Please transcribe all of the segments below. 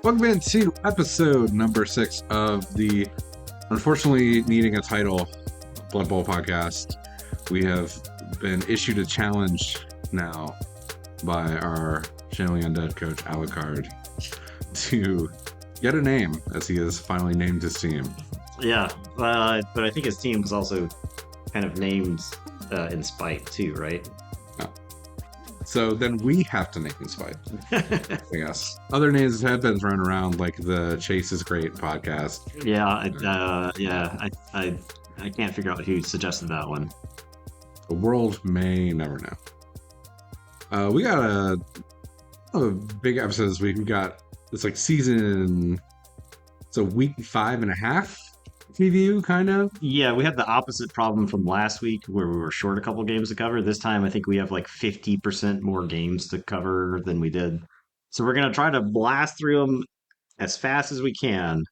Welcome into episode number 6 of the unfortunately needing a title Blood Bowl podcast. We have been issued a challenge now by our Channeling Undead coach Alucard to get a name, as he has finally named his team. Yeah, but I think his team was also kind of named in spite too, right? So then we have to name in spite. I guess other names have been thrown around, like the Chase is Great podcast. I can't figure out who suggested that one. The world may never know. We got a big episode this week. We got it's like it's a week 5.5 preview, kind of. Yeah, we had the opposite problem from last week where we were short a couple games to cover. This time, I think we have like 50% more games to cover than we did. So we're gonna try to blast through them as fast as we can.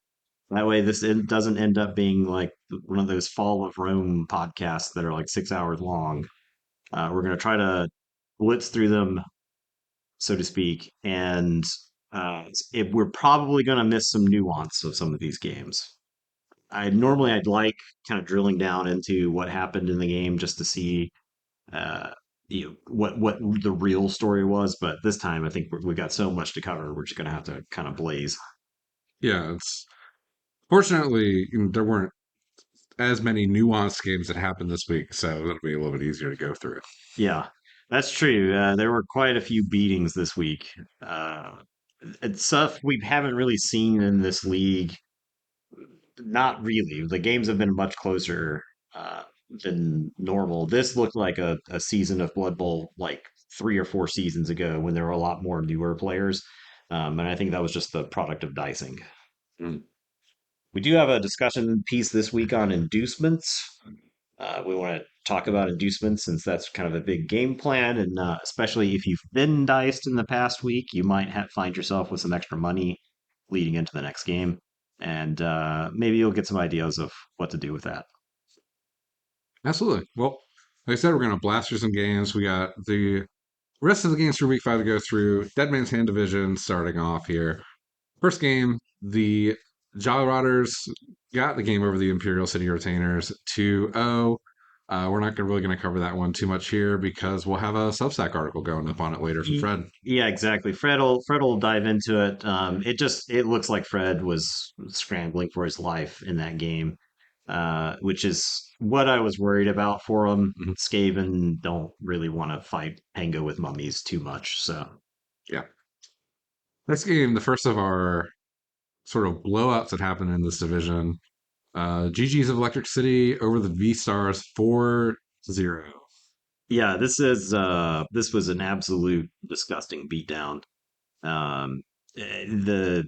That way, doesn't end up being like one of those Fall of Rome podcasts that are like 6 hours long. We're going to try to blitz through them, so to speak, and we're probably going to miss some nuance of some of these games. I'd like kind of drilling down into what happened in the game just to see uh, what the real story was, but this time I think we got so much to cover. We're just going to have to kind of blaze. Yeah, it's fortunately there weren't as many nuanced games that happened this week, so it'll be a little bit easier to go through. Yeah, that's true. There were quite a few beatings this week. It's stuff we haven't really seen in this league. Not really. The games have been much closer than normal. This looked like a season of Blood Bowl like 3 or 4 seasons ago when there were a lot more newer players. And I think that was just the product of dicing. Mm. We do have a discussion piece this week on inducements. We want to talk about inducements since that's kind of a big game plan, and especially if you've been diced in the past week, you might find yourself with some extra money leading into the next game, and maybe you'll get some ideas of what to do with that. Absolutely. Well, like I said, we're going to blast through some games. We got the rest of the games for week 5 to go through. Dead Man's Hand Division starting off here. First game, the Jolly Rotters got the game over the Imperial City Retainers 2-0. We're not really going to cover that one too much here because we'll have a Substack article going up on it later from Fred. Yeah, exactly. Fred will dive into it. It looks like Fred was scrambling for his life in that game, which is what I was worried about for him. Mhm. Skaven don't really want to fight Pango with mummies too much, so Yeah. Next game, the first of our sort of blowouts that happened in this division. GG's of Electric City over the V Stars 4-0. yeah, this was an absolute disgusting beatdown. Um, the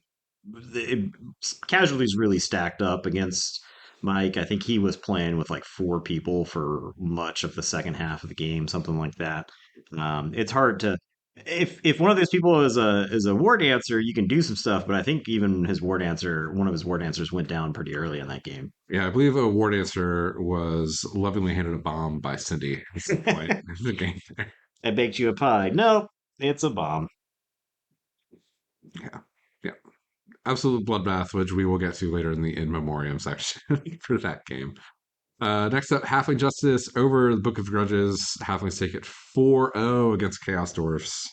casualties really stacked up against Mike. I think he was playing with like 4 people for much of the second half of the game, something like that. It's hard to if one of those people is a war dancer, you can do some stuff, but I think even one of his war dancers went down pretty early in that game. Yeah, I believe a war dancer was lovingly handed a bomb by Cindy at some point in the game there. I baked you a pie. Nope, it's a bomb. Yeah. Yeah. Absolute bloodbath, which we will get to later in the in memoriam section for that game. Next up, Halfling Justice over the Book of Grudges. Halflings take it 4-0 against Chaos Dwarfs.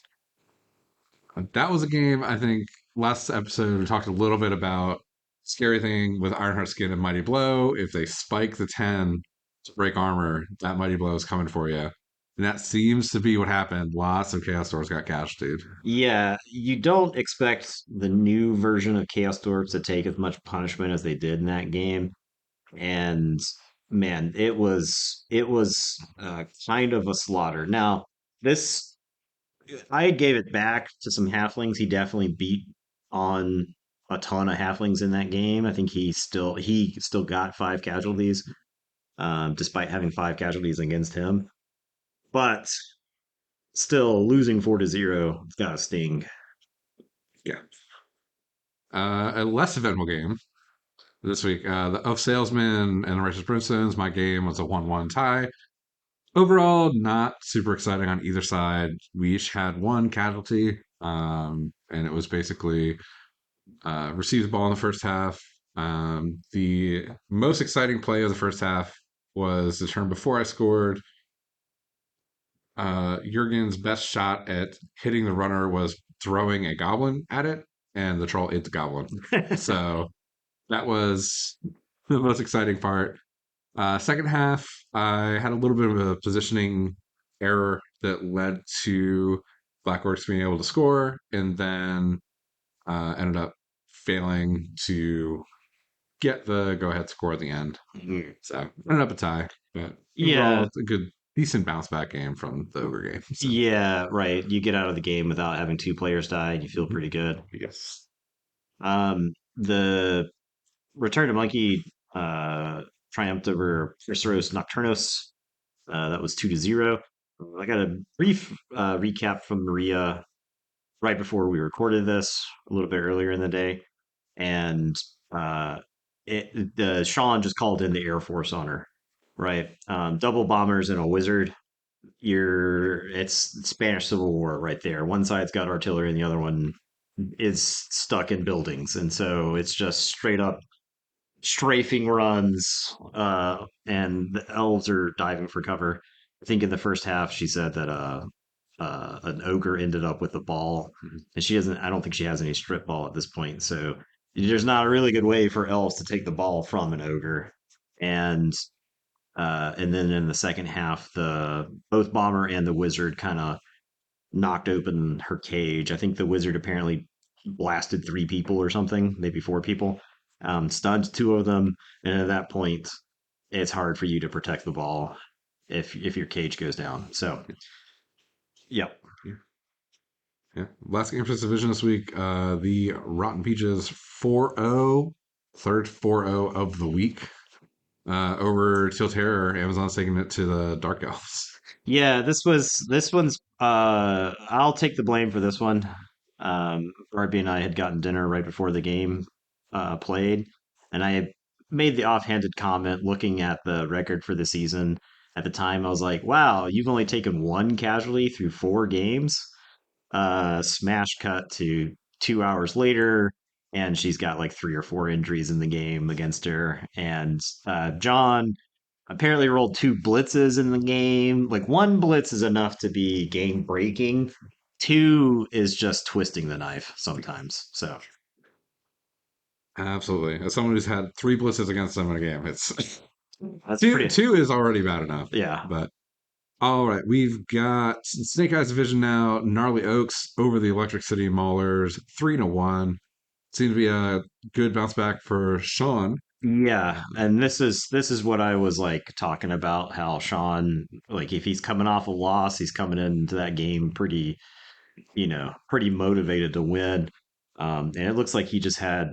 That was a game, I think, last episode we talked a little bit about scary thing with Ironheart Skin and Mighty Blow. If they spike the 10 to break armor, that Mighty Blow is coming for you. And that seems to be what happened. Lots of Chaos Dwarfs got casualtied. Yeah, you don't expect the new version of Chaos Dwarfs to take as much punishment as they did in that game. And man, it was kind of a slaughter. Now, this I gave it back to some halflings. He definitely beat on a ton of halflings in that game. I think he still got 5 casualties, despite having 5 casualties against him. But still, losing 4-0, it's got to sting. Yeah. A less eventful game this week. The Of Salesmen and the Righteous Brimstones, my game was a 1-1 tie. Overall, not super exciting on either side. We each had 1 casualty. And it was basically received the ball in the first half. The most exciting play of the first half was the turn before I scored. Jurgen's best shot at hitting the runner was throwing a goblin at it, and the troll ate the goblin. So that was the most exciting part. Second half, I had a little bit of a positioning error that led to Blackworks being able to score, and then ended up failing to get the go-ahead score at the end. Mhm. So ended up a tie, but overall, Yeah, it's a good, decent bounce back game from the ogre game. So yeah, right. You get out of the game without having two players die, and you feel mhm. pretty good. Yes. The Return to Monkey triumphed over Perseros Nocturnus. That was 2-0. I got a brief recap from Maria right before we recorded this, a little bit earlier in the day, and uh, the Sean just called in the Air Force on her. Right, double bombers and a wizard. It's Spanish Civil War right there. One side's got artillery, and the other one is stuck in buildings, and so it's just straight up strafing runs, and the elves are diving for cover. I think in the first half she said that an ogre ended up with the ball, Mhm. and she doesn't. I don't think she has any strip ball at this point, so there's not a really good way for elves to take the ball from an ogre. And then in the second half, the both bomber and the wizard kind of knocked open her cage. I think the wizard apparently blasted three people or something, maybe four people, stunned two of them, and at that point, it's hard for you to protect the ball if your cage goes down. So, yep, Yeah. Yeah. Last game for this division this week, the Rotten Peaches 4-0, third 4-0 of the week over Teal Terror. Amazon's taking it to the Dark Elves. yeah, this one's. I'll take the blame for this one. Barbie and I had gotten dinner right before the game played, and I had made the offhanded comment looking at the record for the season. At the time, I was like, "Wow, you've only taken one casualty through four games." Smash cut to 2 hours later, and she's got like three or four injuries in the game against her. And John apparently rolled two blitzes in the game. Like one blitz is enough to be game breaking. Two is just twisting the knife sometimes. So Absolutely. As someone who's had three blitzes against them in a game, it's that's two. pretty. Two is already bad enough. Yeah. But all right, we've got Snake Eyes Division now. Gnarly Oaks over the Electric City Maulers, 3-1. Seems to be a good bounce back for Sean. Yeah, and this is what I was like talking about how Sean, like if he's coming off a loss, he's coming into that game pretty, pretty motivated to win. And it looks like he just had,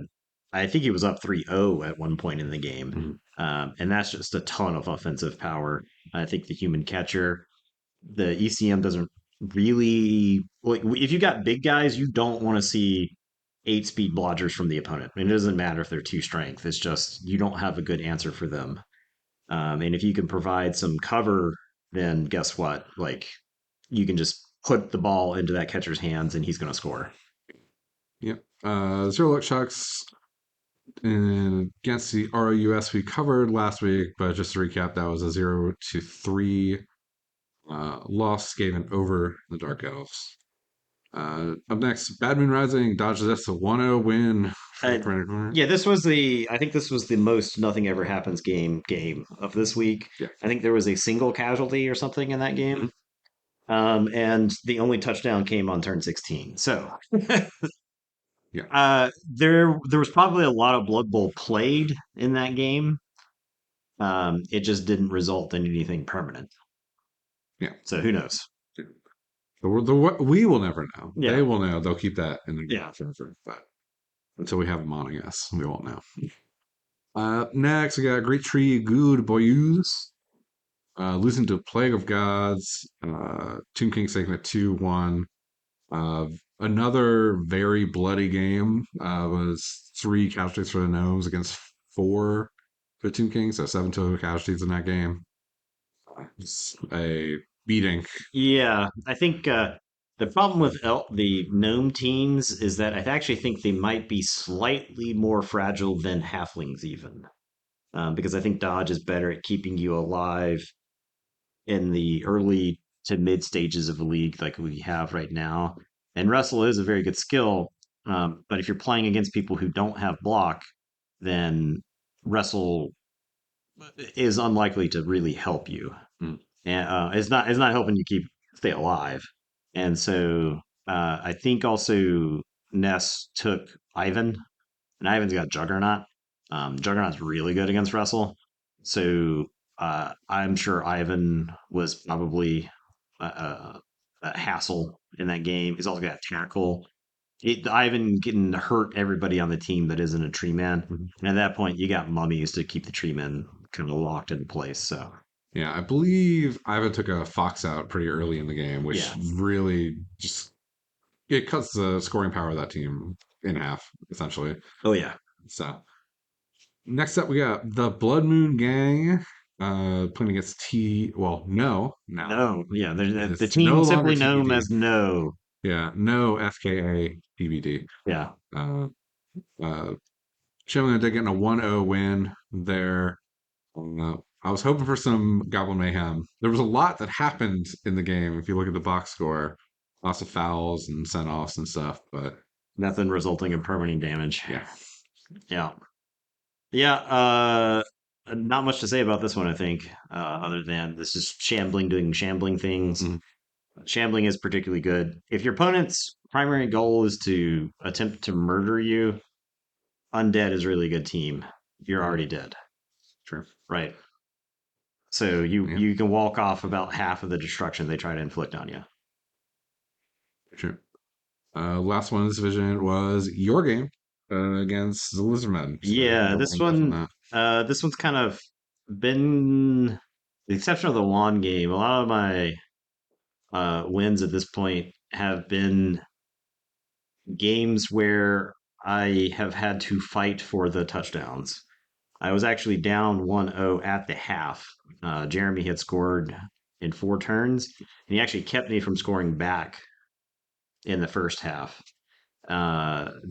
I think he was up 3-0 at one point in the game. Mhm. And that's just a ton of offensive power. I think the human catcher, the ECM doesn't really like if you got big guys, you don't want to see 8 speed blodgers from the opponent. I mean, it doesn't matter if they're two strength. It's just you don't have a good answer for them. And if you can provide some cover, then guess what? Like you can just put the ball into that catcher's hands and he's going to score. Yep. Zero Luck Shucks against the ROUS we covered last week, but just to recap, that was a 0-3 loss given over the Dark Elves. Up next, Bad Moon Rising dodges us a 1-0 win for the Uh, Parental Corner. yeah, I think this was the most nothing ever happens game of this week. Yeah. I think there was a single casualty or something in that game. Mhm. And the only touchdown came on turn 16. So Yeah. there was probably a lot of Blood Bowl played in that game. It just didn't result in anything permanent. Yeah. So who knows? We will never know. They Yeah, will know. They'll keep that in the yeah. forever. But until we have them on, I guess, we won't know. Next, we got Great Tree Good Boys. Losing to Plague of Gods. Tomb King taking it 2-1. Uh, Another very bloody game. Was three casualties for the Gnomes against four for Tomb King, so seven total casualties in that game. It's a beating. Yeah, I think The problem with the gnome teams is that I actually think they might be slightly more fragile than halflings, even. Because I think dodge is better at keeping you alive in the early to mid stages of the league, like we have right now. And wrestle is a very good skill, but if you're playing against people who don't have block, then wrestle is unlikely to really help you, Mm. and it's not helping you stay alive. And so I think also Ness took Ivan, and Ivan's got Juggernaut. Juggernaut's really good against Wrestle, so I'm sure Ivan was probably a hassle in that game. He's also got Tackle. Ivan can hurt everybody on the team that isn't a tree man. Mhm. And at that point, you got mummies to keep the tree men kind of locked in place. So, Yeah, I believe Ivan took a fox out pretty early in the game, which yeah. really just it cuts the scoring power of that team in half, essentially. Oh, yeah. So next up, we got the Blood Moon Gang playing against T. Well, no, now No, yeah. The it's no team longer simply known TBD. as No. Yeah, no FKA TBD. Yeah. Uh, uh, Showing they're getting a 1-0 win there. I was hoping for some Goblin Mayhem. There was a lot that happened in the game if you look at the box score. Lots of fouls and sent offs and stuff, but Nothing resulting in permanent damage. yeah. Yeah. Yeah. Not much to say about this one, I think, other than this is shambling doing shambling things. Mhm. Shambling is particularly good. If your opponent's primary goal is to attempt to murder you, Undead is really a good team. You're Mhm. already dead, Sure. right? So you Yeah, you can walk off about half of the destruction they try to inflict on you. sure. Last one in this division was your game against the Lizardmen. So Yeah, no this one left on one, that. this one's kind of been the exception of the lawn game. A lot of my wins at this point have been games where I have had to fight for the touchdowns. I was actually down 1-0 at the half. Jeremy had scored in 4 turns, and he actually kept me from scoring back in the first half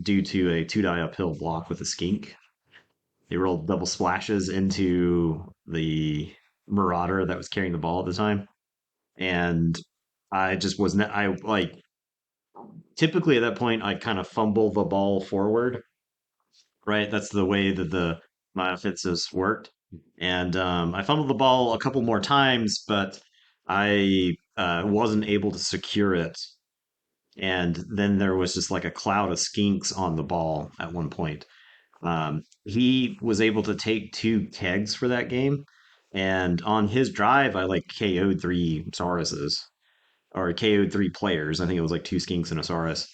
due to a 2-die uphill block with a skink. They rolled double splashes into the Marauder that was carrying the ball at the time, and I just wasn't. I like typically at that point I kind of fumble the ball forward, right? That's the way that the my offenses worked, and I fumbled the ball a couple more times, but I wasn't able to secure it. And then there was just like a cloud of skinks on the ball at one point. He was able to take 2 kegs for that game, and on his drive, I like KO'd 3 Sauruses or KO'd 3 players. I think it was like 2 skinks and a Saurus,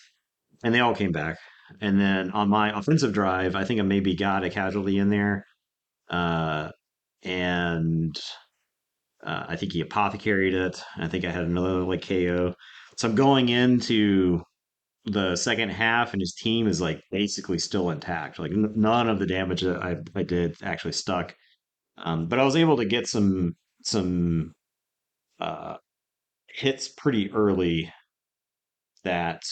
and they all came back. And then on my offensive drive, I think I maybe got a casualty in there, uh, and I think he apothecaried it. I think I had another like KO. So I'm going into the second half, and his team is like basically still intact. Like none of the damage that I did actually stuck. But I was able to get some uh, hits pretty early that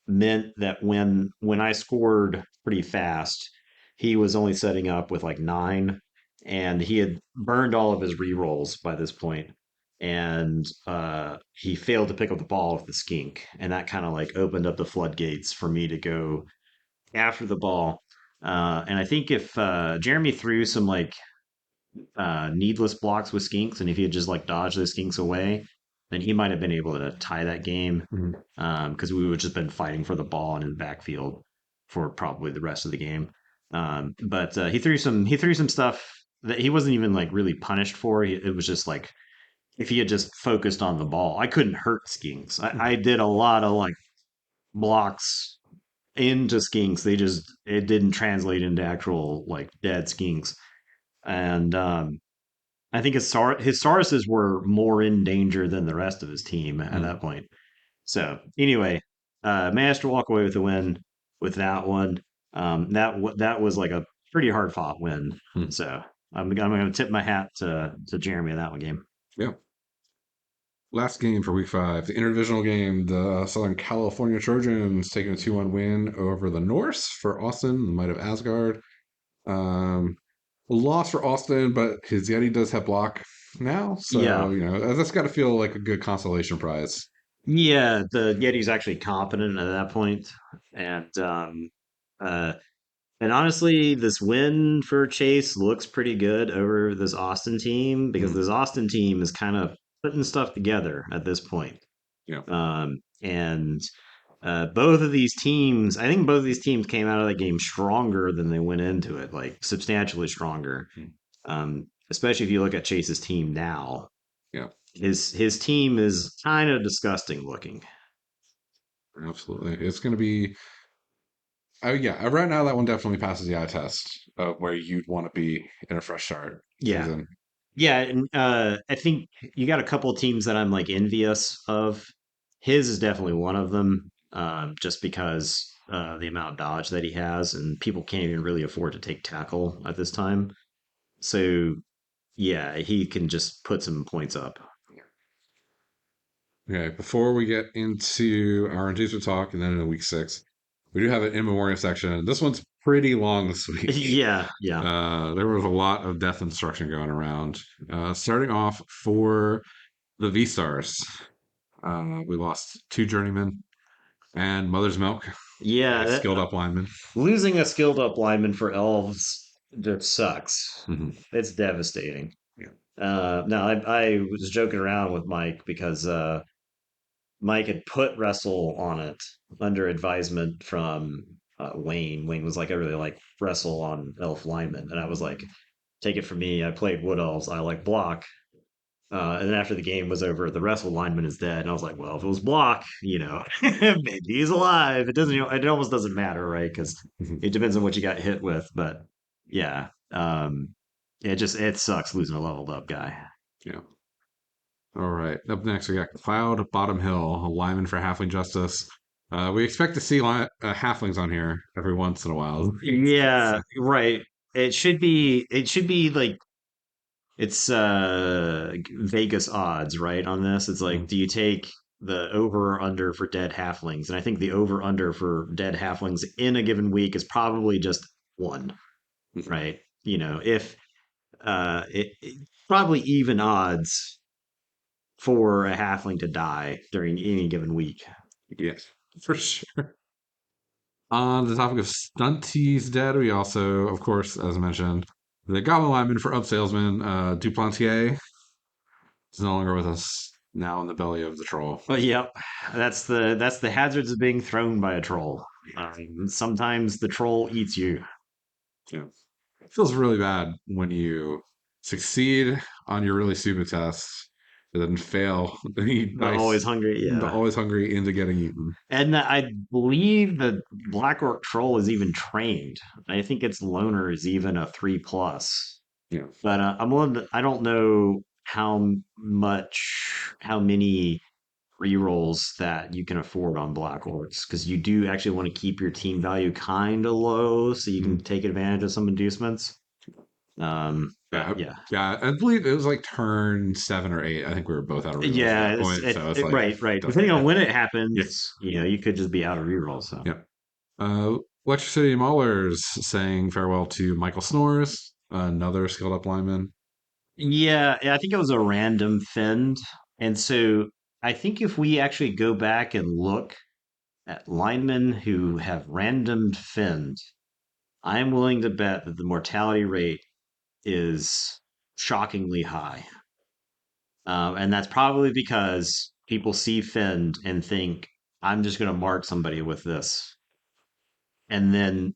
meant that when I scored pretty fast, he was only setting up with like 9, and he had burned all of his rerolls by this point, and he failed to pick up the ball with the skink, and that kind of like opened up the floodgates for me to go after the ball. And I think if Jeremy threw some like needless blocks with skinks, and if he had just like dodged those skinks away, then he might have been able to tie that game Mhm. because we would just been fighting for the ball in the backfield for probably the rest of the game. But he threw some stuff that he wasn't even like really punished for. It was just like if he had just focused on the ball, I couldn't hurt skinks. I did a lot of like blocks into skinks. It didn't translate into actual like dead skinks. And I think his Sauruses were more in danger than the rest of his team at Mhm. that point. So anyway, managed to walk away with a win with that one. That was like a pretty hard fought win. Mhm. So I'm going to tip my hat to Jeremy in that one game. Yeah. Last game for week 5, the interdivisional game, the Southern California Trojans taking a 2-1 win over the Norse for Austin, the Might of Asgard. Um, Loss for Austin, but his Yeti does have block now, Yeah. so that's got to feel like a good consolation prize. Yeah, the Yeti's actually competent at that point. And uh and honestly, this win for Chase looks pretty good over this Austin team because Mhm. this Austin team is kind of putting stuff together at this point. Yeah, And both of these teams, I think both of these teams came out of that game stronger than they went into it, like substantially stronger. Mhm. Especially if you look at Chase's team now. Yeah, His team is kind of disgusting looking. absolutely. It's going to be. Oh yeah, right now that one definitely passes the eye test of where you'd want to be in a fresh start Yeah. season. Yeah, and I think you got a couple of teams that I'm like envious of. His is definitely one of them, just because the amount of dodge that he has, and people can't even really afford to take tackle at this time. So yeah, he can just put some points up. Okay, before we get into our inducement talk and then into week 6, we do have an in memoriam section. This one's pretty long this week. Yeah, yeah, There was a lot of death instruction going around. Starting off for the V Stars, we lost 2 journeymen and Mother's Milk, yeah. a skilled up lineman. Losing a skilled up lineman for elves just sucks. Mhm. It's devastating. Yeah. No, I was joking around with Mike because Mike had put wrestle on it under advisement from Wayne. Wayne was like, I really like wrestle on elf lineman, and I was like, take it from me. I played wood elves. I like block. And then after the game was over, the wrestle lineman is dead, and I was like, well, if it was block, maybe he's alive. It doesn't. It almost doesn't matter, right? Because Mhm. it depends on what you got hit with. But yeah, it sucks losing a leveled up guy. Yeah. All right. Up next, we got Cloud Bottom Hill, a lineman for Halfling Justice. We expect to see halflings on here every once in a while. Yeah, right. It should be like it's Vegas odds, right? On this. It's like, Mhm. do you take the over or under for dead halflings? And I think the over under for dead halflings in a given week is probably just one, Mhm. right? If probably even odds for a halfling to die during any given week. Yes, for sure. On the topic of Stunty's dead, we also, of course, as mentioned, the Goblin lineman for Up Salesman, Duplantier, is no longer with us now in the belly of the troll. But yep, that's the hazards of being thrown by a troll. Sometimes the troll eats you. Yeah. It feels really bad when you succeed on your really stupid tests and then fail the But always nice, hungry, but yeah. always hungry into getting eaten. And I believe the Black Orc Troll is even trained. I think its loner is even a 3 plus. Yeah. But I don't know how many rerolls that you can afford on Black Orcs because you do actually want to keep your team value kind of low so you can Mhm. take advantage of some inducements. But Yeah, yeah, yeah, I believe it was like turn 7 or 8. I think we were both out of rerolls at yeah, that point, so it's like right, right. doesn't Depending on matter. when it Yeah, happens, you could just be out of reroll. So. yeah. Electric City Maulers saying farewell to Michael Snores, another skilled up lineman. Yeah, I think it was a random fend. And so I think if we actually go back and look at linemen who have random fend, I'm willing to bet that the mortality rate is shockingly high. And that's probably because people see fend and think, I'm just going to mark somebody with this. And then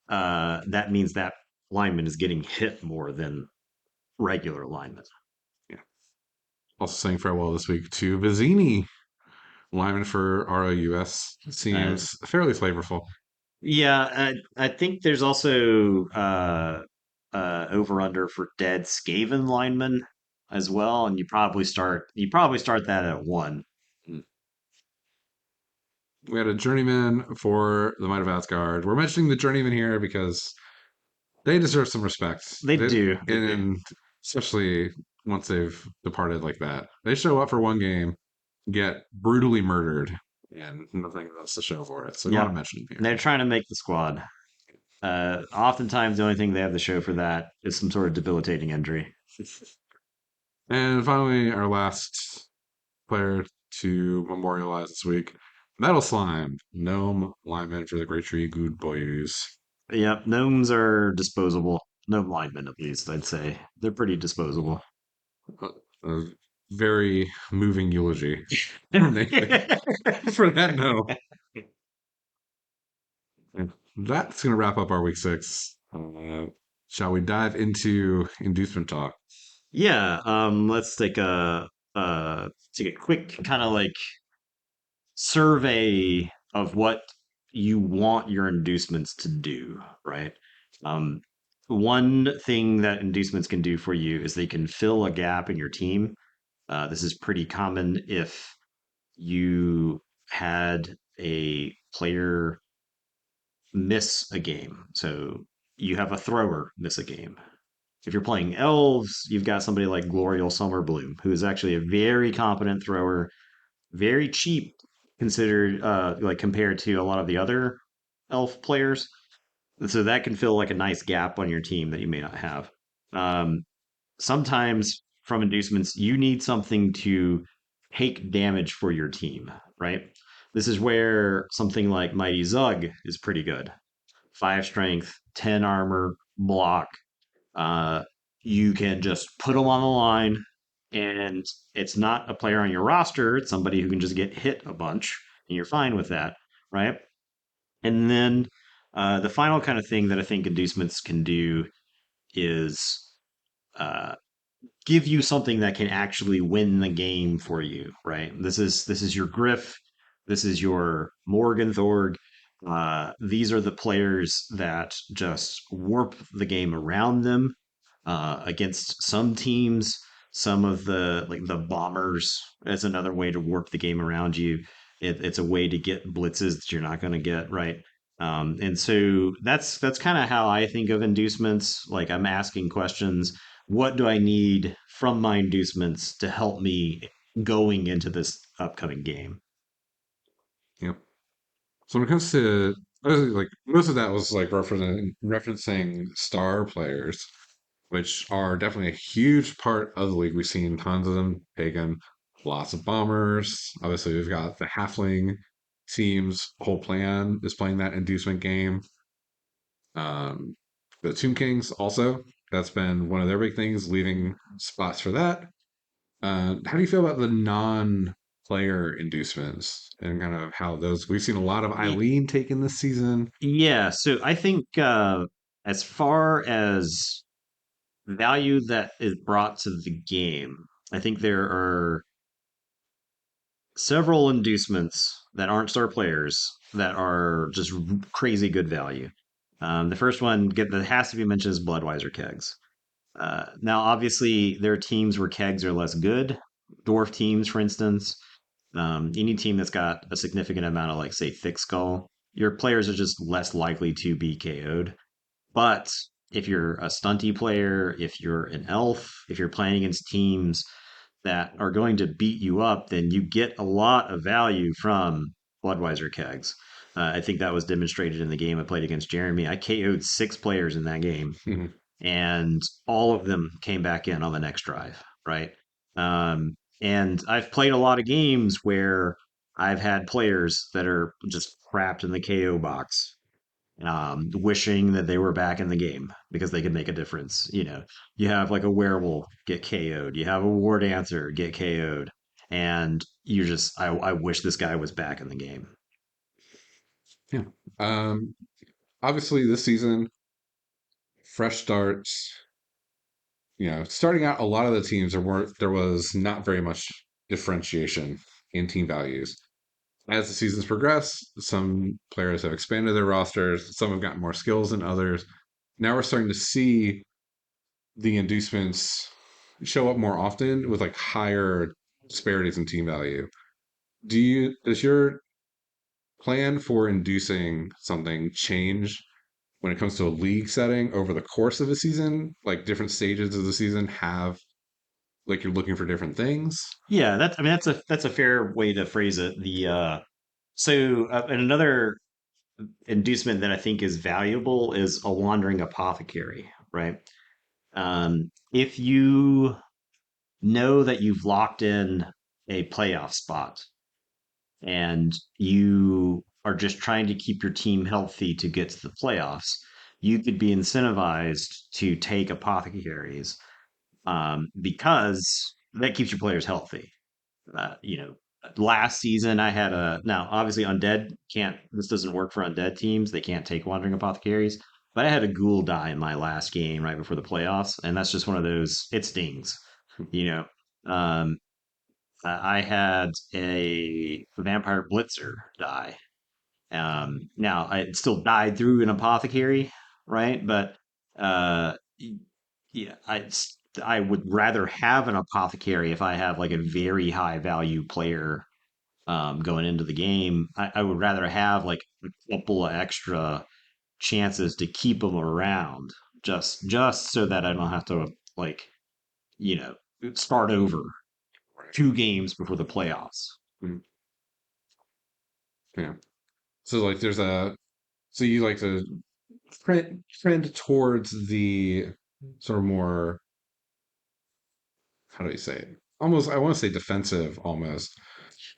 that means that lineman is getting hit more than regular linemen. Yeah. Also saying farewell this week to Vizzini, lineman for ROUS. Uh, Seems fairly flavorful. Yeah, I think there's also over under for dead Skaven linemen as well, and you probably start that at one. We had a journeyman for the Might of Asgard. We're mentioning the journeyman here because they deserve some respect. They do. And especially once they've departed like that. They show up for one game. get brutally murdered, and nothing else to show for it. So we want to Yep. mention him here. They're trying to make the squad. Oftentimes, the only thing they have to show for that is some sort of debilitating injury. And finally, our last player to memorialize this week, Metal Slime, Gnome lineman for the Great Tree Good Boys. Yep, gnomes are disposable. Gnome linemen, at least, I'd say. They're pretty disposable. A, a very moving eulogy for Nathan for that gnome. And that's going to wrap up our week 6. Shall we dive into inducement talk? Yeah, let's take a quick kind of like survey of what you want your inducements to do, right? Um, one thing that inducements can do for you is they can fill a gap in your team. This is pretty common if you had a player miss a game. So you have a thrower miss a game. If you're playing elves, you've got somebody like Glorial Summerbloom, who is actually a very competent thrower, very cheap considered like compared to a lot of the other elf players. So that can fill like a nice gap on your team that you may not have. Um, Sometimes from inducements, you need something to take damage for your team, right? This is where something like Mighty Zug is pretty good. 5 strength, 10 armor, block. Uh, you can just put them on the line, and it's not a player on your roster. It's somebody who can just get hit a bunch, and you're fine with that, right? And then the final kind of thing that I think inducements can do is uh, give you something that can actually win the game for you, right? This is your Griff, this is your Morgenthorg. These are the players that just warp the game around them against some teams. Some of the bombers is another way to warp the game around you. It's a way to get blitzes that you're not going to get right. And so that's kind of how I think of inducements. Like I'm asking questions, what do I need from my inducements to help me going into this upcoming game? Yep. So when it comes to like most of that was like referencing star players, which are definitely a huge part of the league. We've seen tons of them taken, lots of bombers. Obviously, we've got the halfling teams. Whole plan is playing that inducement game. Um, the Tomb Kings also. That's been one of their big things, leaving spots for that. How do you feel about the non-player inducements and kind of how those? We've seen a lot of Eileen taken this season. Yeah, so I think as far as value that is brought to the game, I think there are several inducements that aren't star players that are just crazy good value. The first one that has to be mentioned is Bloodwiser kegs. Now, obviously, there are teams where kegs are less good. Dwarf teams, for instance, any team that's got a significant amount of, like, say, thick skull, your players are just less likely to be KO'd. But if you're a stunty player, if you're an elf, if you're playing against teams that are going to beat you up, then you get a lot of value from Bloodwiser kegs. I think that was demonstrated in the game I played against Jeremy. I KO'd 6 players in that game, and all of them came back in on the next drive, right? And I've played a lot of games where I've had players that are just trapped in the KO box, wishing that they were back in the game because they could make a difference. You have like a werewolf get KO'd, you have a war dancer get KO'd, and I wish this guy was back in the game. Yeah. Um, Obviously, this season, fresh starts. Starting out, a lot of the teams there was not very much differentiation in team values. As the seasons progress, some players have expanded their rosters, some have gotten more skills than others. Now we're starting to see the inducements show up more often with like higher disparities in team value. Does your plan for inducing something change when it comes to a league setting over the course of a season? Like different stages of the season have like you're looking for different things. Yeah, that's I mean that's a fair way to phrase it. And another inducement that I think is valuable is a wandering apothecary, right? If you know that you've locked in a playoff spot and you are just trying to keep your team healthy to get to the playoffs, you could be incentivized to take apothecaries because that keeps your players healthy. You know, last season I had a now obviously undead can't this doesn't work for undead teams. They can't take wandering apothecaries. But I had a ghoul die in my last game right before the playoffs, and that's just one of those. It stings, you know. Um, I had a vampire blitzer die. Now I still died through an apothecary, right? But uh, yeah, I would rather have an apothecary if I have like a very high value player going into the game. I would rather have like a couple of extra chances to keep them around, just so that I don't have to like you know start over Right. 2 games before the playoffs. Mm, yeah. So like there's a so you like to trend towards the sort of more, how do you say it? Almost, I want to say defensive almost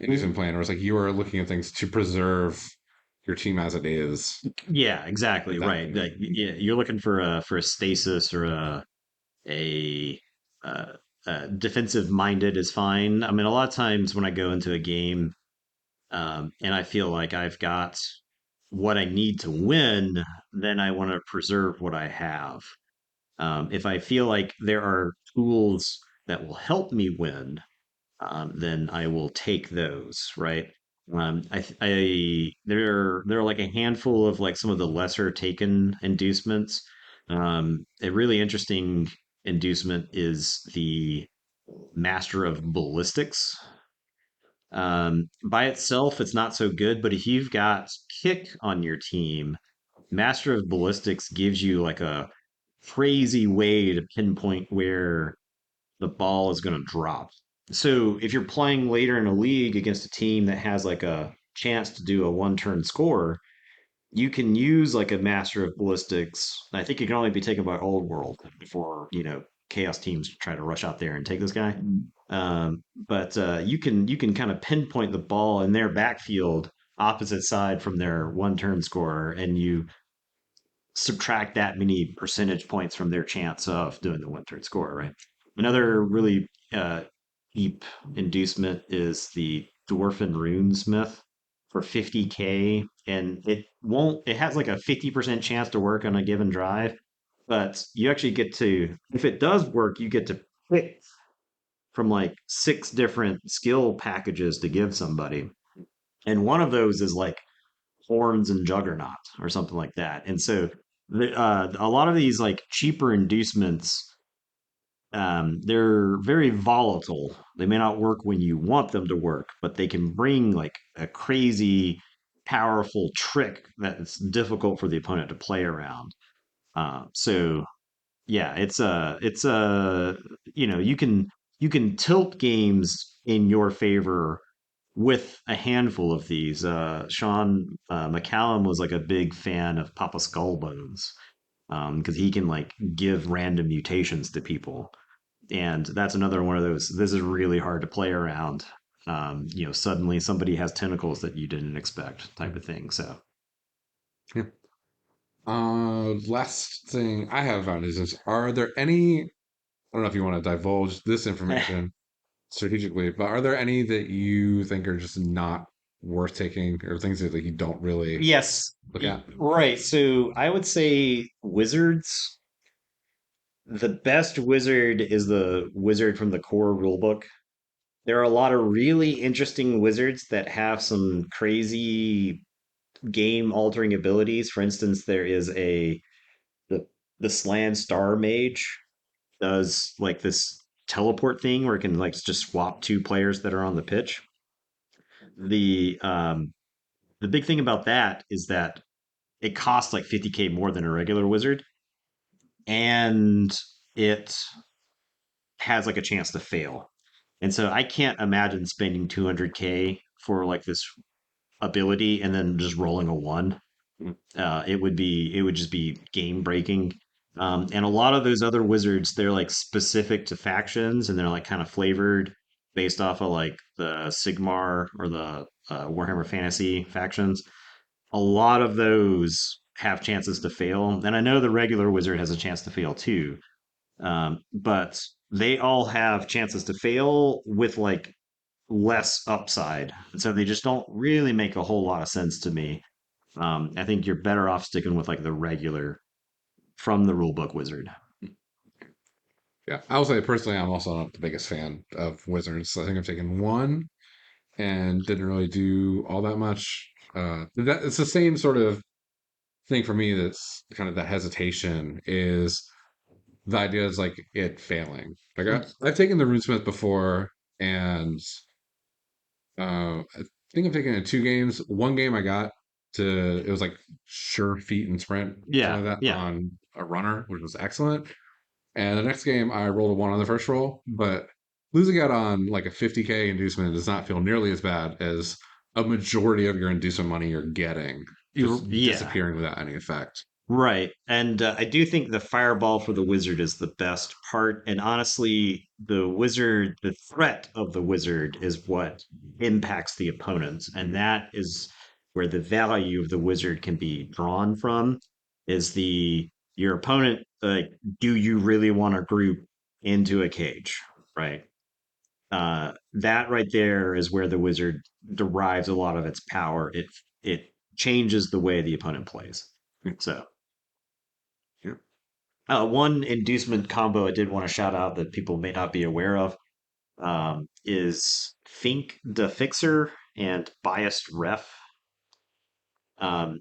inducement plan, where it's like you are looking at things to preserve your team as it is. Yeah, Like exactly that. right. Like, yeah, you're looking for a stasis or a uh, defensive minded is fine. I mean, a lot of times when I go into a game and I feel like I've got what I need to win, then I want to preserve what I have. If I feel like there are tools that will help me win, then I will take those, right? There are like a handful of like some of the lesser taken inducements. A really interesting inducement is the Master of Ballistics. By itself, it's not so good, but if you've got Kick on your team, Master of Ballistics gives you like a crazy way to pinpoint where the ball is going to drop. So if you're playing later in a league against a team that has like a chance to do a one-turn score, you can use like a Master of Ballistics. I think it can only be taken by Old World before Chaos teams try to rush out there and take this guy. But you can kind of pinpoint the ball in their backfield opposite side from their one-turn scorer, and you subtract that many percentage points from their chance of doing the one-turn score, right? Another really deep inducement is the Dwarfen Runesmith for 50K, and it has like a 50% chance to work on a given drive, but you actually get to, if it does work, you get to pick from like 6 different skill packages to give somebody. And one of those is like Horns and Juggernaut or something like that. And so a lot of these like cheaper inducements, they're very volatile. They may not work when you want them to work, but they can bring like a crazy, powerful trick that's difficult for the opponent to play around. So yeah, it's you can tilt games in your favor with a handful of these. Sean McCallum was like a big fan of Papa Skullbones because he can like give random mutations to people, and that's another one of those. This is really hard to play around. Suddenly somebody has tentacles that you didn't expect, type of thing. So Yeah. Last thing I have found is are there any, I don't know if you want to divulge this information strategically, but are there any that you think are just not worth taking or things that like, you don't really yes, look at? right. So I would say wizards. The best wizard is the wizard from the core rulebook. There are a lot of really interesting wizards that have some crazy game altering abilities. For instance, there is the the Slan Star Mage does like this teleport thing where it can like just swap 2 players that are on the pitch. The big thing about that is that it costs like 50K more than a regular wizard, and it has like a chance to fail. And so I can't imagine spending 200K for like this ability and then just rolling a one. It would just be game breaking. And a lot of those other wizards, they're like specific to factions and they're like kind of flavored based off of like the Sigmar or the Warhammer Fantasy factions. A lot of those have chances to fail. And I know the regular wizard has a chance to fail too. But they all have chances to fail with like less upside. And so they just don't really make a whole lot of sense to me. I think you're better off sticking with like the regular from the rulebook wizard. Yeah, I will say personally, I'm also not the biggest fan of wizards. I think I've taken one and didn't really do all that much. It's the same sort of thing for me. That's kind of that hesitation is the idea is like it failing. Like I've taken the runesmith before, and I think I've taken it in two games. One game I got to it was like sure feet and sprint, Yeah, something like that yeah. on a runner, which was excellent. And the next game, I rolled a one on the first roll, but losing out on like a 50K inducement does not feel nearly as bad as a majority of your inducement money you're getting just Yeah, disappearing without any effect. right. And I do think the fireball for the wizard is the best part. And honestly, the threat of the wizard is what impacts the opponents. And that is where the value of the wizard can be drawn from is your opponent, like, do you really want to group into a cage? Right. That right there is where the wizard derives a lot of its power. It changes the way the opponent plays. So Yeah. one inducement combo I did want to shout out that people may not be aware of is Think the Fixer and Biased Ref. Um,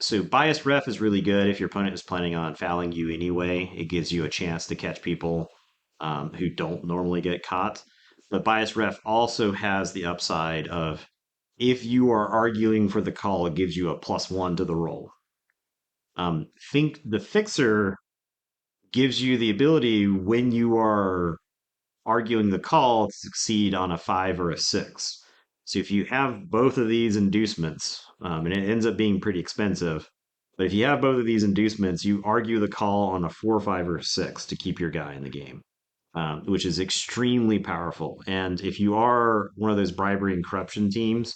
so Biased Ref is really good if your opponent is planning on fouling you anyway. It gives you a chance to catch people who don't normally get caught. But Biased Ref also has the upside of if you are arguing for the call, it gives you a +1 to the roll. Think the Fixer gives you the ability when you are arguing the call to succeed on a 5 or a 6. So if you have both of these inducements, and it ends up being pretty expensive, but if you have both of these inducements, you argue the call on a 4, 5, or 6 to keep your guy in the game, which is extremely powerful. And if you are one of those bribery and corruption teams,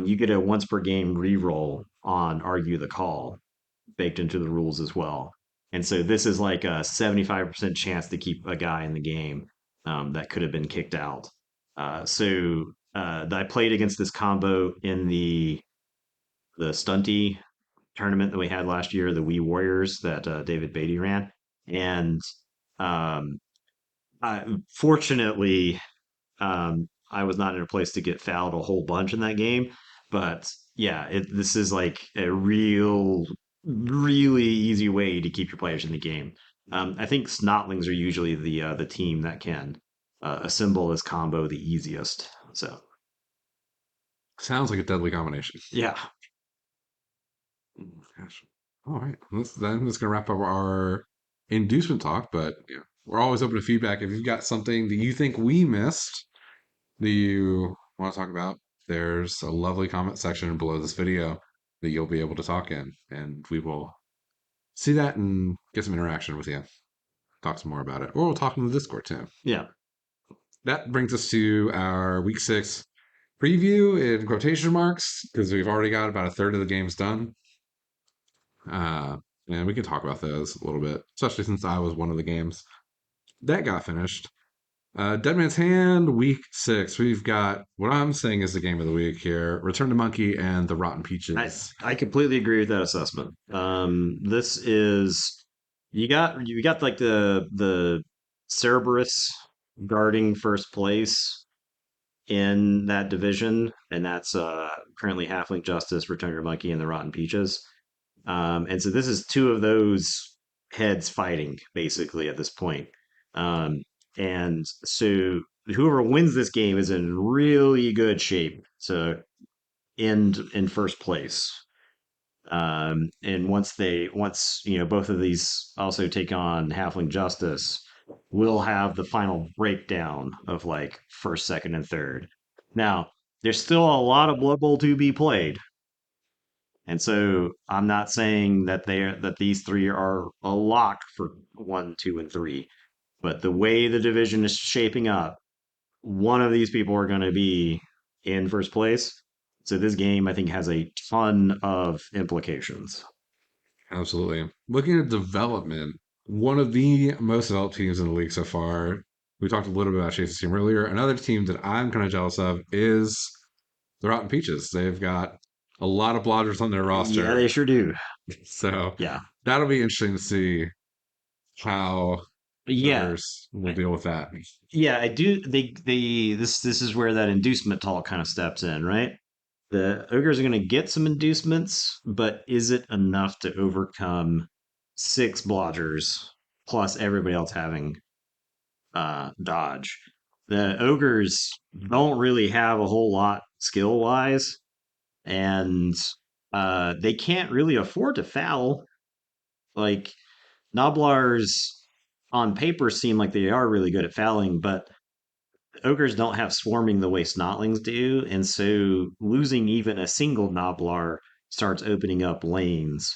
you get a once per game reroll on argue the call baked into the rules as well. And so this is like a 75% chance to keep a guy in the game that could have been kicked out. I played against this combo in the stunty tournament that we had last year, the Wii Warriors that David Beatty ran, and um, fortunately I was not in a place to get fouled a whole bunch in that game, but yeah, this is like a really easy way to keep your players in the game. I think Snotlings are usually the team that can assemble this combo the easiest. So Sounds like a deadly combination. yeah, Gosh. All right. Then that's going to wrap up our inducement talk. But yeah, we're always open to feedback. If you've got something that you think we missed that you want to talk about, there's a lovely comment section below this video that you'll be able to talk in. And we will see that and get some interaction with you. Talk some more about it. Or we'll talk in the Discord too. yeah, That brings us to our week 6 preview in quotation marks because we've already got about a third of the games done. Uh, and we can talk about those a little bit, especially since I was one of the games that got finished. Dead Man's Hand, week 6. We've got what I'm saying is the game of the week here: Return to Monkey and the Rotten I Peaches. I completely agree with that assessment. This is you got like the Cerberus guarding first place in that division, and that's currently Halfling Justice, Return to Monkey, and the Rotten Peaches. And so this is two of those heads fighting basically at this point. Um, and so whoever wins this game is in really good shape to end in first place. And once both of these also take on Halfling Justice, will have the final breakdown of like first, second, and third. Now, there's still a lot of Blood Bowl to be played. And so I'm not saying that these three are a lock for one, two, and three. But the way the division is shaping up, one of these people are going to be in first place. So this game, I think, has a ton of implications. Absolutely. Looking at development, one of the most developed teams in the league so far. We talked a little bit about Chase's team earlier. Another team that I'm kind of jealous of is the Rotten Peaches. They've got a lot of bloggers on their Yeah, roster, they sure do. so Yeah, that'll be interesting to see how yeah, others will deal with that. yeah. I do. This is where that inducement talk kind of steps in, right? The ogres are going to get some inducements, but is it enough to overcome six blodgers plus everybody else having dodge? The ogres don't really have a whole lot skill wise, and they can't really afford to foul. Like Noblars on paper seem like they are really good at fouling, but ogres don't have swarming the way snotlings do, and so losing even a single Noblar starts opening up lanes.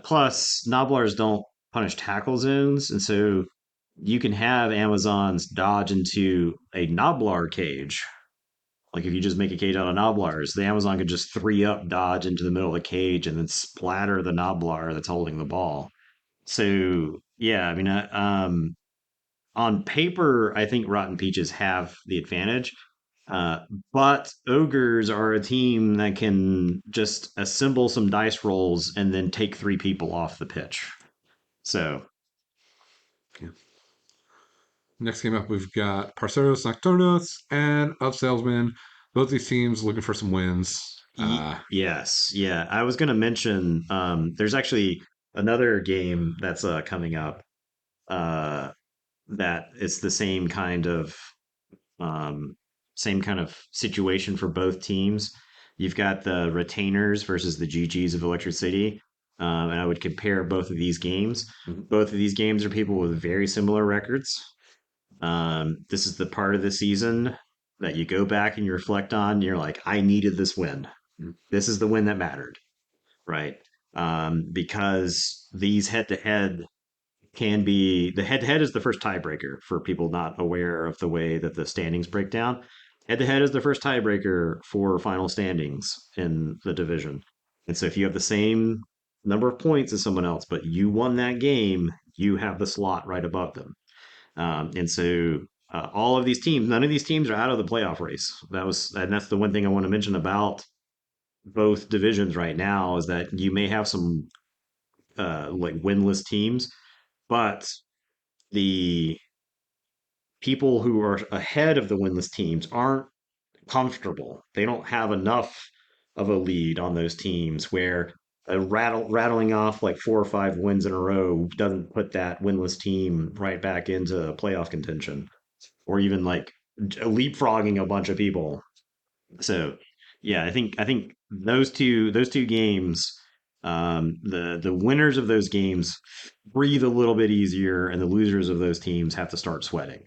Plus, Noblars don't punish tackle zones, and so you can have Amazons dodge into a Noblar cage. Like if you just make a cage out of Noblars, the Amazon could just 3-up dodge into the middle of the cage and then splatter the Noblar that's holding the ball. So yeah, I mean, on paper, I think Rotten Peaches have the advantage. Uh, but ogres are a team that can just assemble some dice rolls and then take three people off the pitch. So Yeah. Next game up, we've got Parceros Nocturnos and Up Salesman. Both these teams looking for some wins. yes, yeah. I was going to mention there's actually another game that's coming up uh, that it's the um, same kind of situation for both teams. You've got the retainers versus the GGs of Electric City. And I would compare both of these games. Both of these games are people with very similar records. This is the part of the season that you go back and you reflect on. And you're like, I needed this win. This is the win that mattered, right? Because these head to head can be the head to head is the first tiebreaker for people not aware of the way that the standings break down. Head to head is the first tiebreaker for final standings in the division. And so if you have the same number of points as someone else, but you won that game, you have the slot right above them. And so all of these teams, none of these teams are out of the playoff race. And that's the one thing I want to mention about both divisions right now is that you may have some like winless teams, but the people who are ahead of the winless teams aren't comfortable. They don't have enough of a lead on those teams where rattling off like 4 or 5 wins in a row doesn't put that winless team right back into playoff contention or even like leapfrogging a bunch of people. So yeah, I think those two games, the winners of those games breathe a little bit easier, and the losers of those teams have to start sweating.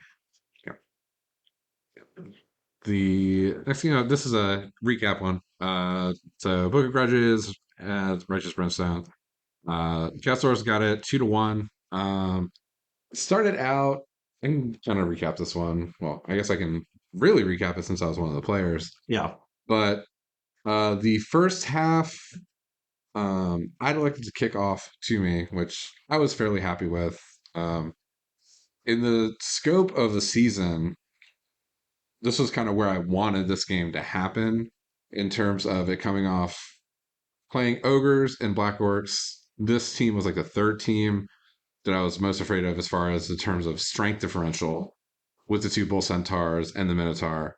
The next thing, this is a recap one. So Book of Grudges and Righteous Brimstone. Castors got it 2-1. Started out. I can kind of recap this one. Well, I guess I can really recap it since I was one of the players. Yeah. But the first half, I'd elected to kick off to me, which I was fairly happy with. Um, in the scope of the season, this was kind of where I wanted this game to happen in terms of it coming off playing ogres and black orcs. This team was like the third team that I was most afraid of as far as in terms of strength differential with the two bull centaurs and the minotaur,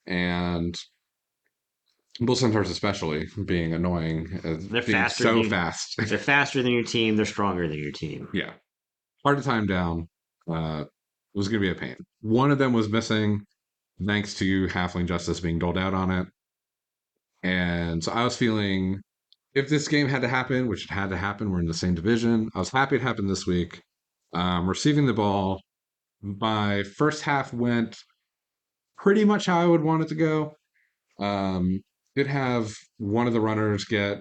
and bull centaurs especially being annoying, They're being faster than so you, fast. they're faster than your team. They're stronger than your team. Yeah, hard to time down. It was going to be a pain. One of them was missing thanks to halfling justice being doled out on it. And so I was feeling if this game had to happen, which it had to happen, we're in the same division. I was happy it happened this week. Receiving the ball, my first half went pretty much how I would want it to go. Um, did have one of the runners get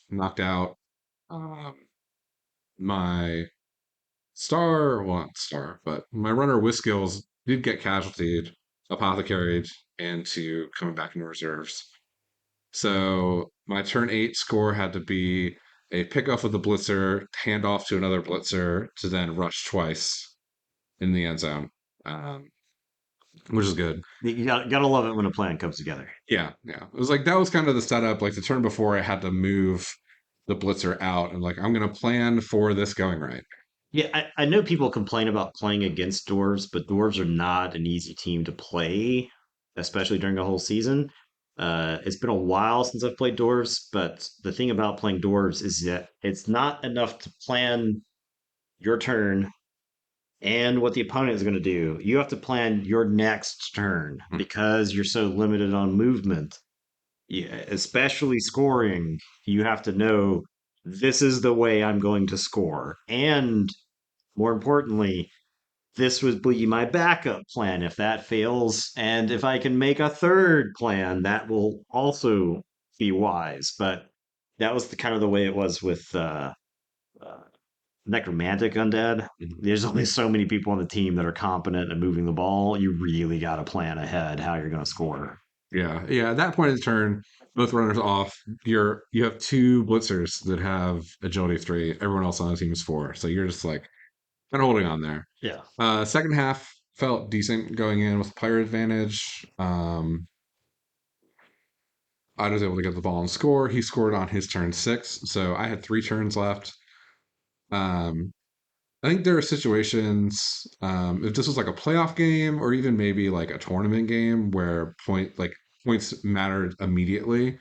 knocked out. Um, my well, not star, but my runner with skills did get casualtied, apothecaried, into coming back into reserves. So my turn 8 score had to be a pickoff of the blitzer, hand off to another blitzer to then rush twice in the end zone, um, which is good. You gotta love it when a plan comes together. Yeah, yeah. It was like that was kind of the setup. Like the turn before, I had to move the blitzer out, and like I'm gonna plan for this going right. Yeah, I know people complain about playing against dwarves, but dwarves are not an easy team to play, especially during a whole season. It's been a while since I've played dwarves, but the thing about playing dwarves is that it's not enough to plan your turn and what the opponent is going to do. You have to plan your next turn Mm. because you're so limited on movement. Yeah, especially scoring, you have to know this is the way I'm going to score. And more importantly, this would be my backup plan if that fails. And if I can make a third plan, that will also be wise. But that was the kind of the way it was with uh, necromantic undead. Mhm. There's only so many people on the team that are competent at moving the ball. You really got to plan ahead how you're going to score. Yeah, yeah. At that point in the turn, both runners off. You have two blitzers that have agility 3. Everyone else on the team is 4. So you're just like kind of holding on there. Yeah. Second half felt decent going in with player advantage. I was able to get the ball and score. He scored on his turn 6, so I had 3 turns left. Um, I think there are situations, if this was like a playoff game or even maybe like a tournament game where points mattered immediately,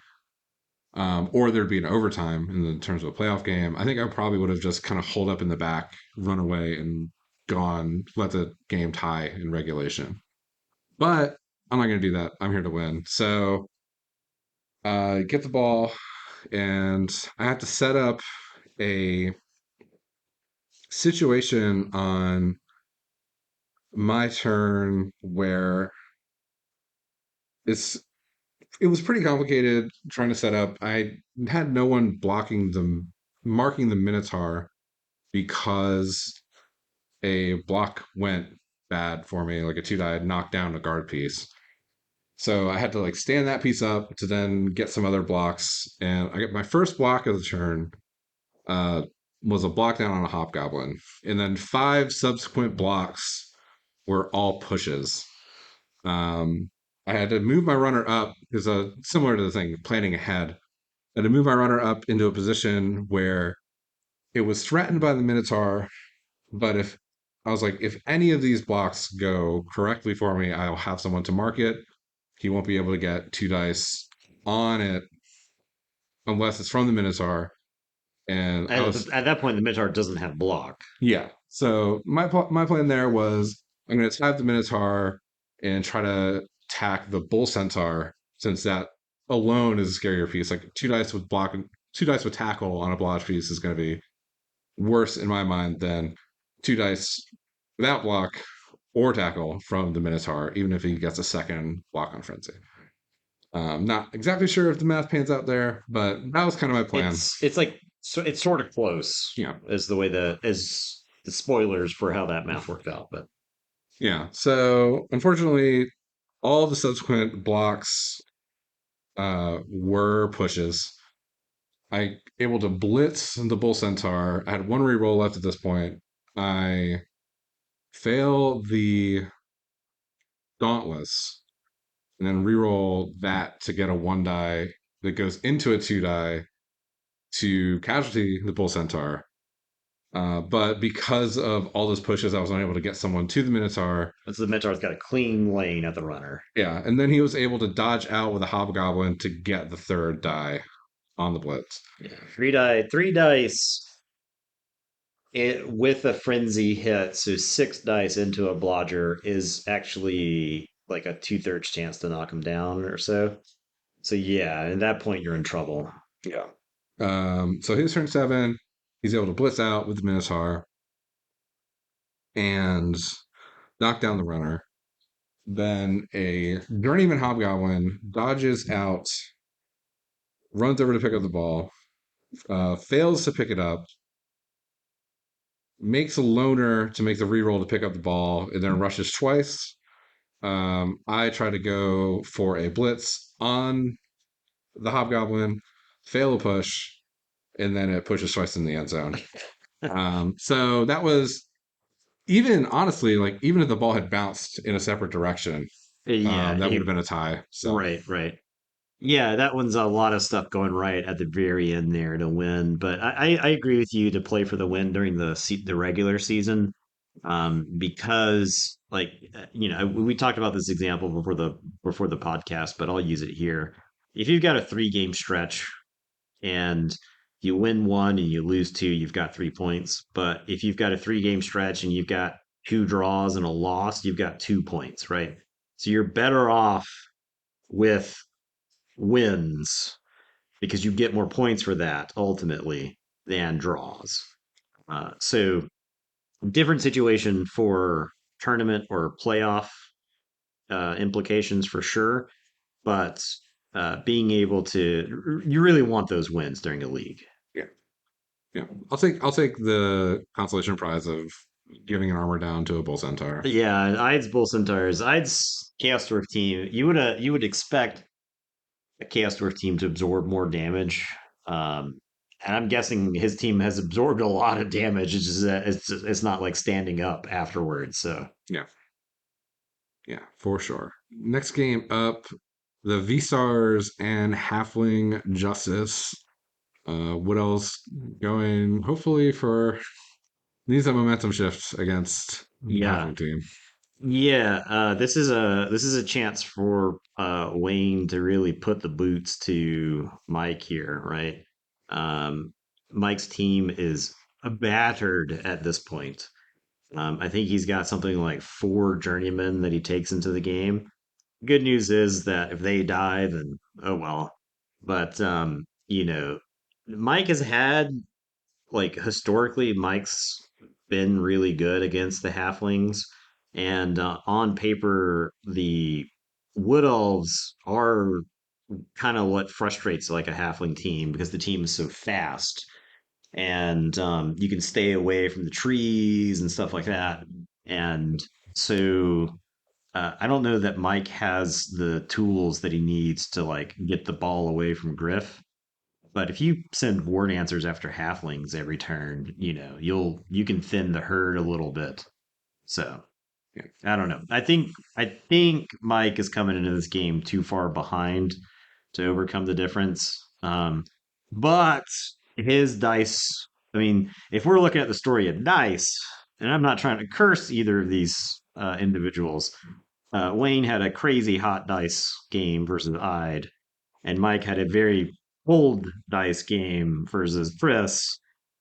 or there'd be an overtime in the terms of a playoff game. I think I probably would have just kind of holed up in the back, run away, and gone, let the game tie in regulation. But I'm not going to do that. I'm here to win. So get the ball, and I have to set up a situation on my turn where it's it was pretty complicated trying to set up. I had no one blocking them, marking the Minotaur because a block went bad for me, like a 2 die knocked down a guard piece. So I had to like stand that piece up to then get some other blocks, and I get my first block of the turn uh, was a block down on a hobgoblin, and then 5 subsequent blocks were all pushes. Um, I had to move my runner up because similar to the thing, planning ahead. I had to move my runner up into a position where it was threatened by the Minotaur, but if any of these blocks go correctly for me, I'll have someone to mark it. He won't be able to get 2 dice on it unless it's from the Minotaur. And I was At that point, the Minotaur doesn't have block. Yeah. So my plan there was I'm going to tap the Minotaur and try to attack the Bull Centaur since that alone is a scarier piece. Like 2 dice with block, 2 dice with tackle on a blotch piece is going to be worse in my mind than 2 dice without block or tackle from the Minotaur, even if he gets a second block on Frenzy. Not exactly sure if the math pans out there, but that was kind of my plan. It's like so it's sort of close Yeah. as the way as the spoilers for how that math worked out. But Yeah. So unfortunately, all the subsequent blocks were pushes. I able to blitz the Bull Centaur. I had one reroll left at this point. I fail the Dauntless and then reroll that to get a 1 die that goes into a 2 die to casualty the Bull Centaur. But because of all those pushes, I was unable to get someone to the Minotaur. so the Minotaur's got a clean lane at the runner. Yeah, and then he was able to dodge out with a Hobgoblin to get the 3rd die on the blitz. Yeah, three dice with a frenzy hit, so 6 dice into a blodger is actually like a 2/3 chance to knock him down or so. So yeah, at that point you're in trouble. Yeah. So his turn 7, he's able to blitz out with the Minotaur. and knock down the runner. Then a journeyman hobgoblin dodges out, runs over to pick up the ball, fails to pick it up, makes a loner to make the reroll to pick up the ball, and then rushes twice. I try to go for a blitz on the hobgoblin, fail a push, and then it pushes twice in the end zone. So that was even honestly, like even if the ball had bounced in a separate direction, Yeah, that would have been a tie. So right, right. Yeah, that one's a lot of stuff going right at the very end there to win. But I agree with you to play for the win during the regular season, because we talked about this example before the podcast, but I'll use it here. If you've got a 3 game stretch and you win one and you lose two, you've got 3 points. But if you've got a 3 game stretch and you've got two draws and a loss, you've got 2 points, right? So you're better off with wins because you get more points for that ultimately than draws. So different situation for tournament or playoff implications for sure, but being able to, you really want those wins during a league. yeah, yeah. I'll take the consolation prize of giving an armor down to a bull centaur. Yeah, Ide's Bull Centaurs, Ide's Chaos Dwarf team. You would expect a Chaos Dwarf team to absorb more damage. And I'm guessing his team has absorbed a lot of damage. It's just that it's not like standing up afterwards. So Yeah, yeah, for sure. Next game up, the V Stars and Halfling Justice. What else going? Hopefully for needs a momentum shift against the yeah, Halfling team. yeah. This is a chance for Wayne to really put the boots to Mike here, right? Mike's team is battered at this point. I think he's got something like 4 journeymen that he takes into the game. Good news is that if they die, then oh well. But Mike has had like historically, Mike's been really good against the halflings, and on paper, the wood elves are kind of what frustrates like a halfling team because the team is so fast and you can stay away from the trees and stuff like that. And so I don't know that Mike has the tools that he needs to like get the ball away from Griff. But if you send ward answers after halflings every turn, you can thin the herd a little bit. So Yeah. I don't know. I think Mike is coming into this game too far behind to overcome the difference. But his dice. I mean, if we're looking at the story of dice, and I'm not trying to curse either of these individuals, Wayne had a crazy hot dice game versus Ide, and Mike had a very cold dice game versus Chris.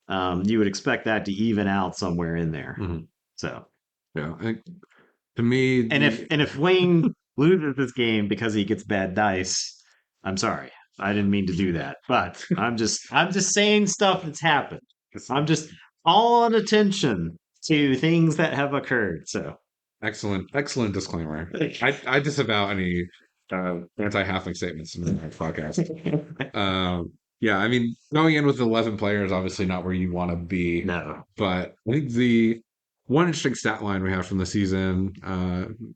You would expect that to even out somewhere in there. Mm-hmm. So, Yeah, to me, and if Wayne loses this game because he gets bad dice, I'm sorry. I didn't mean to do that, but I'm just saying stuff that's happened. I'm just calling attention to things that have occurred. So excellent disclaimer. I disavow any anti-halfling statements in the podcast. Yeah, I mean, going in with 11 players, obviously not where you want to be, no, but I think the one interesting stat line we have from the season,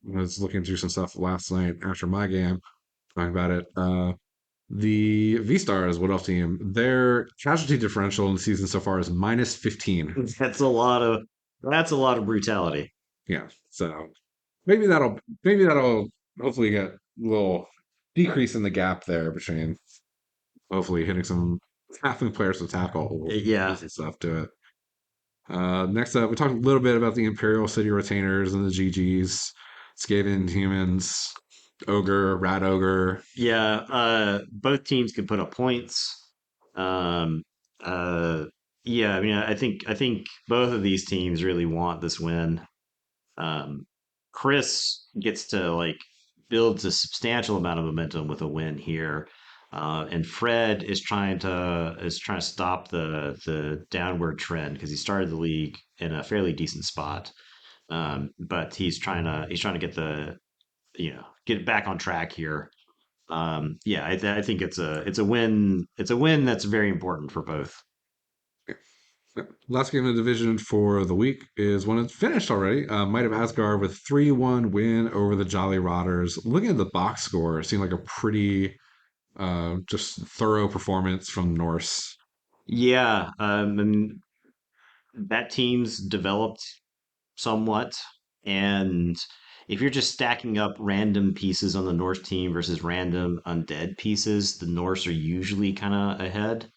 was looking through some stuff last night after my game, talking about it. The V Stars Wood Elf team, their casualty differential in the season so far is minus 15. that's a lot of brutality. Yeah, so maybe that'll hopefully get a little decrease in the gap there between hopefully hitting some halfling players with tackle Yeah, and stuff to it. Next up, we talked a little bit about the Imperial City Retainers and the GGs, Skaven humans, Ogre, Rat Ogre. yeah. Both teams can put up points. Um, uh, yeah. I mean, I think both of these teams really want this win. Um, Chris gets to like builds a substantial amount of momentum with a win here, and Fred is trying to stop the downward trend because he started the league in a fairly decent spot. But he's trying to get it back on track here. Yeah, I think it's a win. It's a win that's very important for both. Yep. Last game of the division for the week is one that's finished already. Might of Asgard with 3-1 win over the Jolly Rotters. Looking at the box score, it seemed like a pretty just thorough performance from Norse. Yeah, and that team's developed somewhat, and if you're just stacking up random pieces on the Norse team versus random undead pieces, the Norse are usually kind of ahead.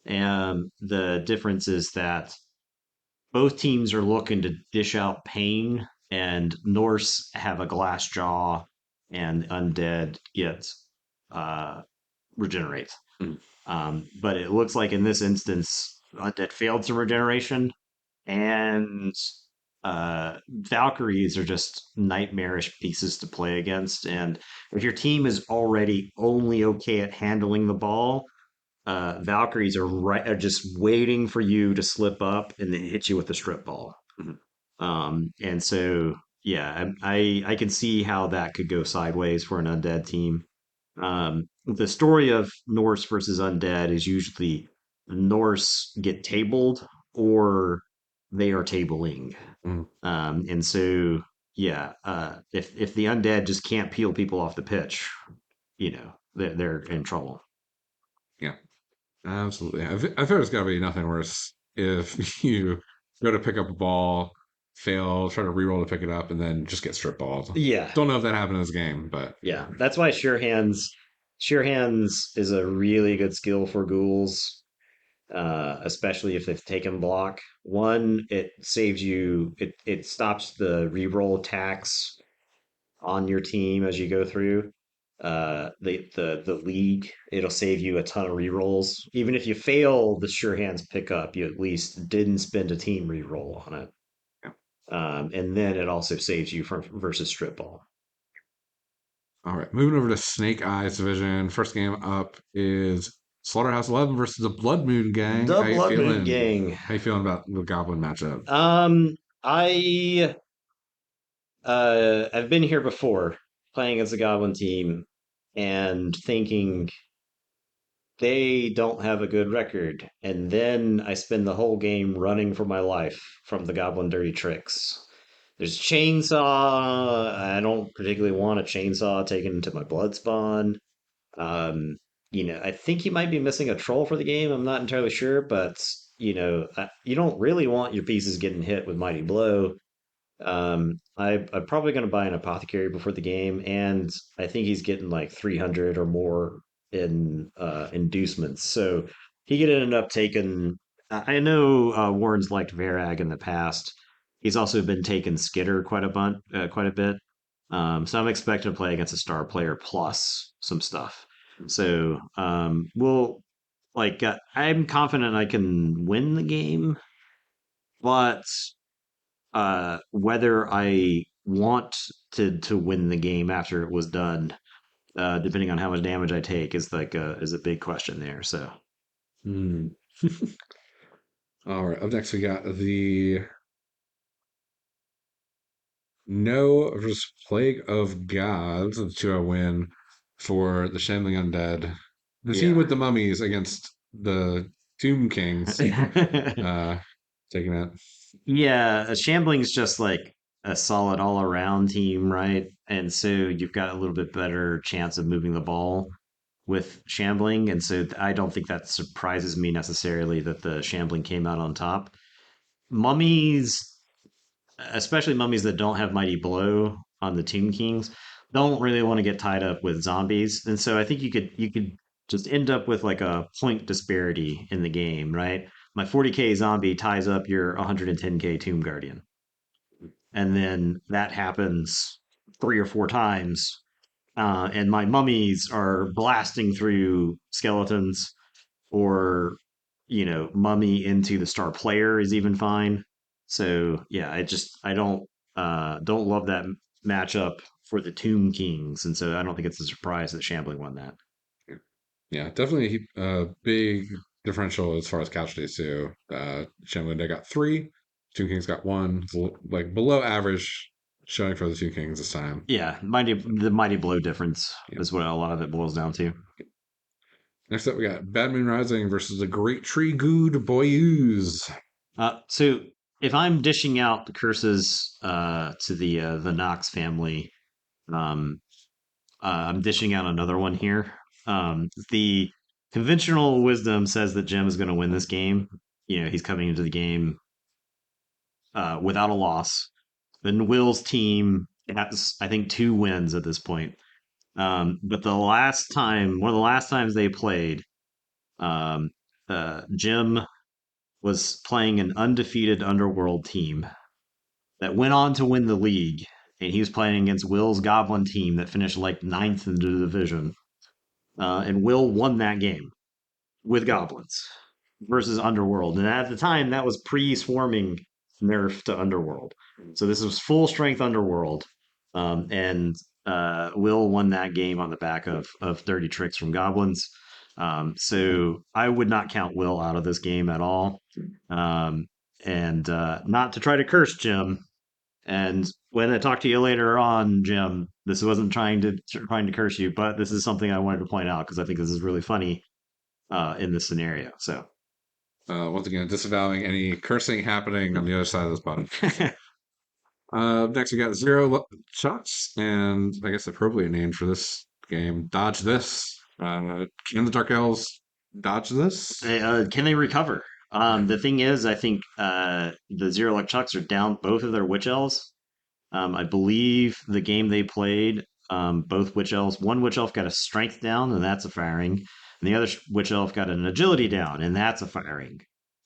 And the difference is that both teams are looking to dish out pain, and Norse have a glass jaw, and undead get uh, regenerate. Mm. But it looks like in this instance, undead failed some regeneration, and Valkyries are just nightmarish pieces to play against. And if your team is already only okay at handling the ball, Valkyries are just waiting for you to slip up and then hit you with the strip ball. Mhm. And so yeah, I can see how that could go sideways for an undead team. The story of Norse versus undead is usually Norse get tabled or they are tabling. Mm. And so yeah, if the undead just can't peel people off the pitch, they're in trouble. Yeah, absolutely. I feel there's got to be nothing worse if you go to pick up a ball, fail, try to reroll to pick it up, and then just get strip balled. Yeah, Don't know if that happened in this game, but yeah. That's why sure hands is a really good skill for ghouls, especially if they've taken block. One, it saves you. It stops the reroll attacks on your team as you go through. The league, it'll save you a ton of rerolls. Even if you fail the sure hands pickup, you at least didn't spend a team reroll on it. yeah. And then it also saves you from versus strip ball. All right, moving over to Snake Eyes division. First game up is Slaughterhouse 11 versus the Blood Moon Gang. The How you Blood Moon feeling? Gang. How you feeling about the Goblin matchup? I I've been here before playing as a Goblin team and thinking they don't have a good record. And then I spend the whole game running for my life from the Goblin Dirty Tricks. There's chainsaw. I don't particularly want a chainsaw taken into my blood spawn. Um, I think you might be missing a troll for the game. I'm not entirely sure, but you don't really want your pieces getting hit with Mighty Blow. I'm probably going to buy an apothecary before the game, and I think he's getting like 300 or more in inducements. So he could end up taking. I know Warren's liked Varag in the past. He's also been taking Skitter quite a bit. So I'm expecting to play against a star player plus some stuff. So I'm confident I can win the game, but whether I want to win the game after it was done, depending on how much damage I take, is a big question there. So Hmm. All right, up next we got the No versus Plague of Gods, a 2-0 win for the Shambling Undead. The team yeah. with the mummies against the Tomb Kings, uh, taking it. Yeah, a Shambling's just like a solid all around team, right? And so you've got a little bit better chance of moving the ball with Shambling. And so I don't think that surprises me necessarily that the Shambling came out on top. Mummies, especially mummies that don't have Mighty Blow on the Tomb Kings, don't really want to get tied up with zombies. And so I think you could just end up with like a point disparity in the game, right? My 40k zombie ties up your 110k Tomb Guardian. And then that happens 3 or 4 times. And my mummies are blasting through skeletons, or mummy into the star player is even fine. So yeah, I don't love that matchup for the Tomb Kings, and so I don't think it's a surprise that Shambling won that. Yeah, definitely a big differential as far as casualties too. Shambling, they got 3. Two Kings got one, like below average showing for the Two Kings this time. Yeah, the mighty blow difference Yeah. is what a lot of it boils down to. Next up, we got Bad Moon Rising versus the Great Tree Good Boys. So if I'm dishing out the curses to the Knox family, um, I'm dishing out another one here. The conventional wisdom says that Jim is going to win this game. You know, he's coming into the game without a loss. Then Will's team has, I think, 2 wins at this point. But one of the last times they played, um, Jim was playing an undefeated Underworld team that went on to win the league, and he was playing against Will's Goblin team that finished like ninth in the division. And Will won that game with goblins versus Underworld. And at the time, that was pre-swarming nerf to Underworld. So this was full strength Underworld. And Will won that game on the back of dirty tricks from goblins. So I would not count Will out of this game at all. Um, and not to try to curse Jim. And when I talk to you later on, Jim, this wasn't trying to curse you, but this is something I wanted to point out because I think this is really funny in this scenario. So Once again, disavowing any cursing happening on the other side of this button. Next, we got Shots, and I guess appropriate name for this game, Dodge This. Can the Dark Elves dodge this? can they recover? The thing is, I think the Zero Luck Chucks are down both of their Witch Elves. I believe the game they played, both Witch Elves, one Witch Elf got a Strength down, and that's a firing, and the other Witch Elf got an Agility down, and that's a firing,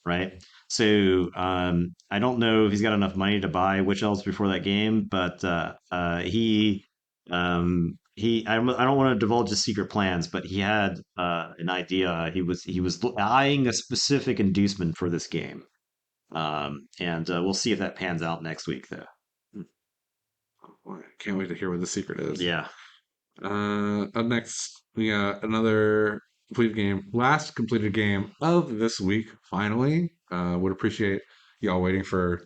right? So I don't know if he's got enough money to buy Witch Elves before that game, but I don't want to divulge his secret plans, but he had an idea. He was eyeing a specific inducement for this game, and we'll see if that pans out next week, though. Boy, I can't wait to hear what the secret is. Yeah. Up next, we got another completed game, last completed game of this week. Finally, would appreciate y'all waiting for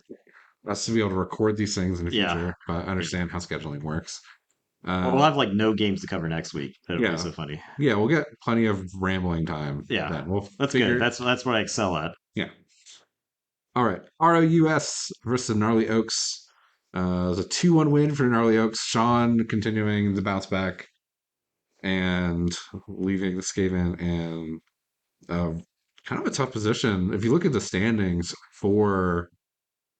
us to be able to record these things in the Yeah. future, but I understand how scheduling works. Well, we'll have like no games to cover next week. That'll be Yeah, so funny. yeah, we'll get plenty of rambling time. Yeah. Then we'll That's good. figure. That's what I excel at. Yeah. All right. ROUS versus Gnarly Oaks. It was a 2-1 win for Gnarly Oaks. Sean continuing the bounce back and leaving the Skaven in kind of a tough position. If you look at the standings for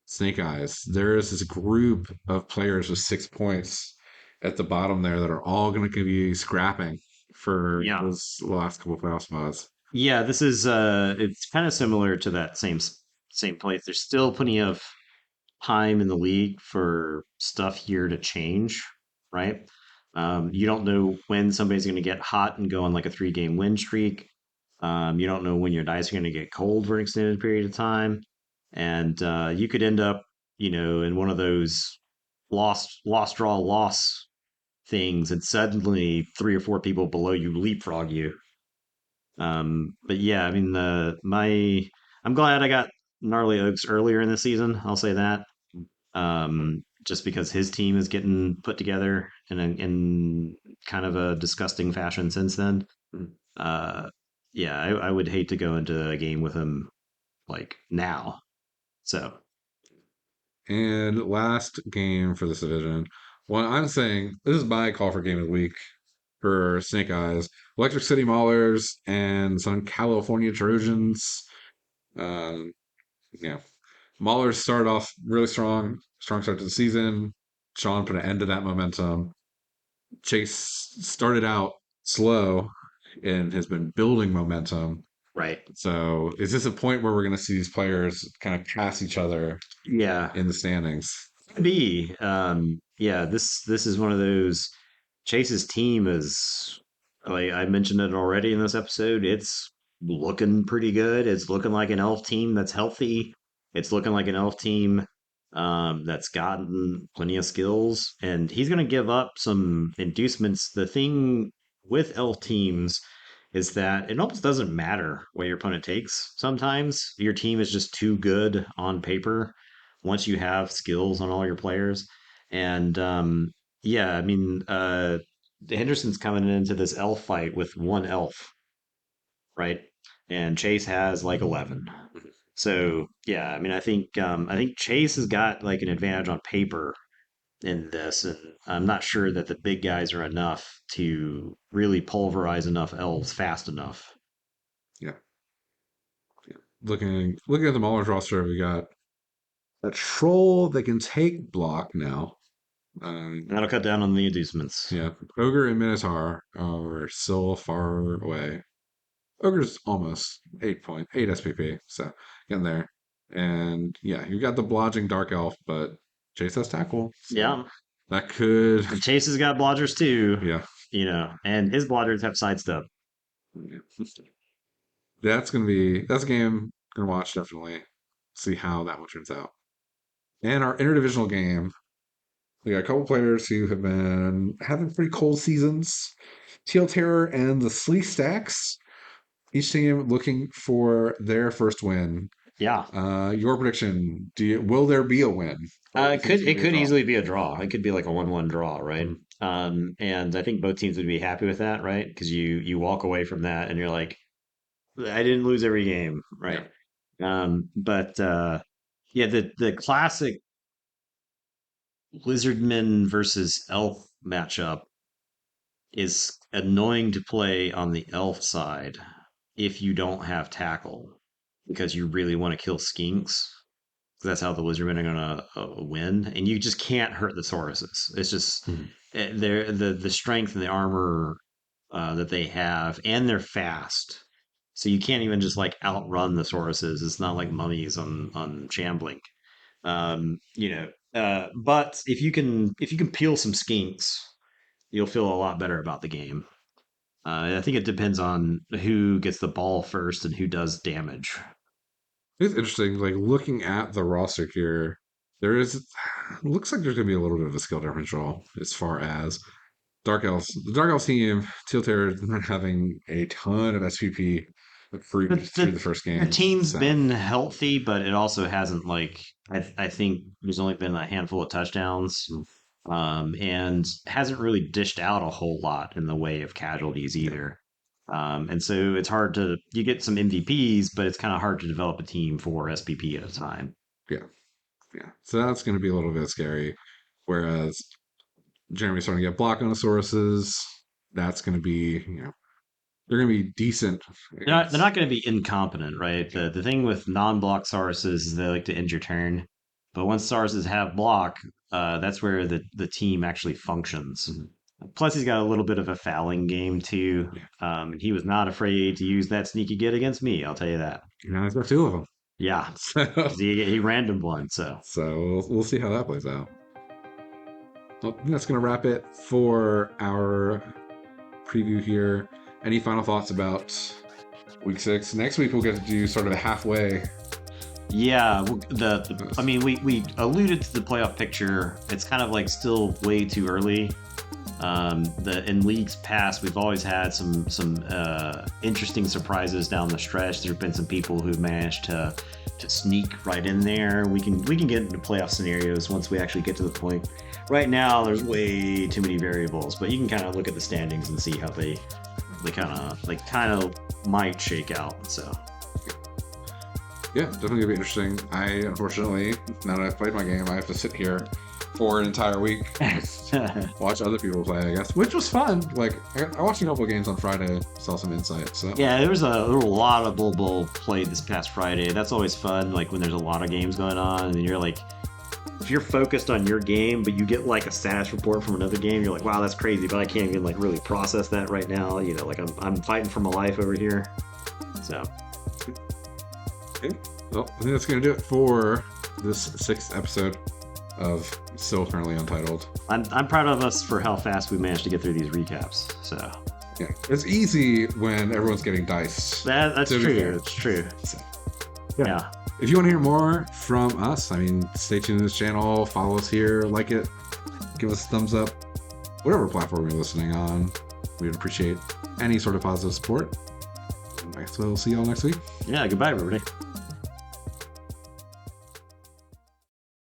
Snake Eyes, there is this group of players with 6 points at the bottom there that are all going to be scrapping for Yeah. those last couple of playoff spots. Yeah, this is it's kind of similar to that same place. There's still plenty of time in the league for stuff here to change, right? You don't know when somebody's going to get hot and go on like a 3 game win streak. You don't know when your dice are going to get cold for an extended period of time, and you could end up, in one of those lost draw loss things, and suddenly 3 or 4 people below you leapfrog you. But yeah, I mean, I'm glad I got Gnarly Oaks earlier in the season. I'll say that. Just because his team is getting put together in kind of a disgusting fashion since then. Uh, yeah, I would hate to go into a game with him like now. So And last game for this division. Well, I'm saying this is my call for game of the week for Snake Eyes. Electric City Maulers and some California Trojans. Um, yeah. Maulers started off really strong start to the season. Sean put an end to that momentum. Chase started out slow and has been building momentum. right, So is this a point where we're going to see these players kind of pass each other yeah, in the standings? be yeah. This is one of those. Chase's team is, like I mentioned it already in this episode. It's looking pretty good. It's looking like an elf team that's healthy. It's looking like an elf team that's gotten plenty of skills, and he's going to give up some inducements. The thing with elf teams is that it almost doesn't matter what your opponent takes. Sometimes your team is just too good on paper once you have skills on all your players. And yeah, I mean, Henderson's coming into this elf fight with one elf, right? And Chase has like 11. So yeah, I mean, I think Chase has got like an advantage on paper in this, and I'm not sure that the big guys are enough to really pulverize enough elves fast enough. Yeah. Looking at the Maulers roster, we got a troll that can take block now. And that'll cut down on the inducements. Yeah, Ogre and Minotaur are still far away. Ogre's almost 8 SPP, so getting there. And yeah, you got the blodging Dark Elf, but Chase has tackle, so Yeah, that could, and Chase has got blodgers too, yeah, and his blodgers have sidestep. that's a game gonna watch definitely. See how that one turns out. And our interdivisional game, we got a couple players who have been having pretty cold seasons. Teal Terror and the Slee Stacks. Each team looking for their first win. Yeah, Your prediction? Will there be a win? Or do you think it's gonna it be a could draw? easily be a draw. It could be like a 1-1 draw, right? Mm, And I think both teams would be happy with that, right? Because you walk away from that and you're like, I didn't lose every game, yeah. right? But yeah, the classic Lizardman versus Elf matchup is annoying to play on the Elf side if you don't have tackle because you really want to kill skinks. That's how the Lizardmen are gonna win, and you just can't hurt the Sauruses. It's just Mhm. they're the strength and the armor that they have, and they're fast. So you can't even just like outrun the Sauruses. It's not like mummies on Shambling. But if you can peel some skinks, you'll feel a lot better about the game. I think it depends on who gets the ball first and who does damage. It's interesting. Like looking at the roster here, there is looks like there's gonna be a little bit of a skill differential as far as Dark Elves. The Dark Elves team, Teal Terror, not having a ton of SPP The, accrued through the the first the game. team's So been healthy, but it also hasn't like I think there's only been a handful of touchdowns, and hasn't really dished out a whole lot in the way of casualties yeah, either. And so it's hard to you get some MVPs, but it's kind of hard to develop a team for SPP at a time. yeah, yeah. So that's gonna be a little bit scary. Whereas Jeremy's starting to get Blockosauruses. That's gonna be, they're gonna be decent They're against. not going to be incompetent, right? Yeah. The thing with non-block Sauruses is they like to end your turn, but once Sauruses have block, that's where the team actually functions. Mhm. Plus, he's got a little bit of a fouling game too. Yeah. He was not afraid to use that sneaky get against me. I'll tell you that. He's got two of them. Yeah, So, 'cause he random one. So we'll see how that plays out. Well, that's going to wrap it for our preview here. Any final thoughts about week 6? Next week, we'll get to do sort of a halfway. yeah, I mean, we alluded to the playoff picture. It's kind of like still way too early. In leagues past, we've always had some interesting surprises down the stretch. There've been some people who've managed to sneak right in there. We can get into playoff scenarios once we actually get to the point. Right now, there's way too many variables, but you can kind of look at the standings and see how they kind of might shake out. So Yeah, definitely gonna be interesting. I unfortunately, now that I've played my game, I have to sit here for an entire week, watch other people play, I guess, which was fun. Like I watched a couple of games on Friday, saw some insight. So yeah, there were a lot of Bull Bull played this past Friday. That's always fun. Like when there's a lot of games going on, and you're like, if you're focused on your game, but you get like a status report from another game, you're like, wow, that's crazy, but I can't even like really process that right now. Like I'm fighting for my life over here. So okay. Well, I think that's gonna do it for this 6th episode of still currently untitled. I'm proud of us for how fast we managed to get through these recaps. So Yeah, it's easy when everyone's getting diced. that's to be true. fair. It's true. So, Yeah. if you want to hear more from us, I mean, stay tuned to this channel, follow us here, like it, give us a thumbs up, whatever platform you're listening on. We would appreciate any sort of positive support. I guess we'll see you all next week. Yeah. Goodbye, everybody.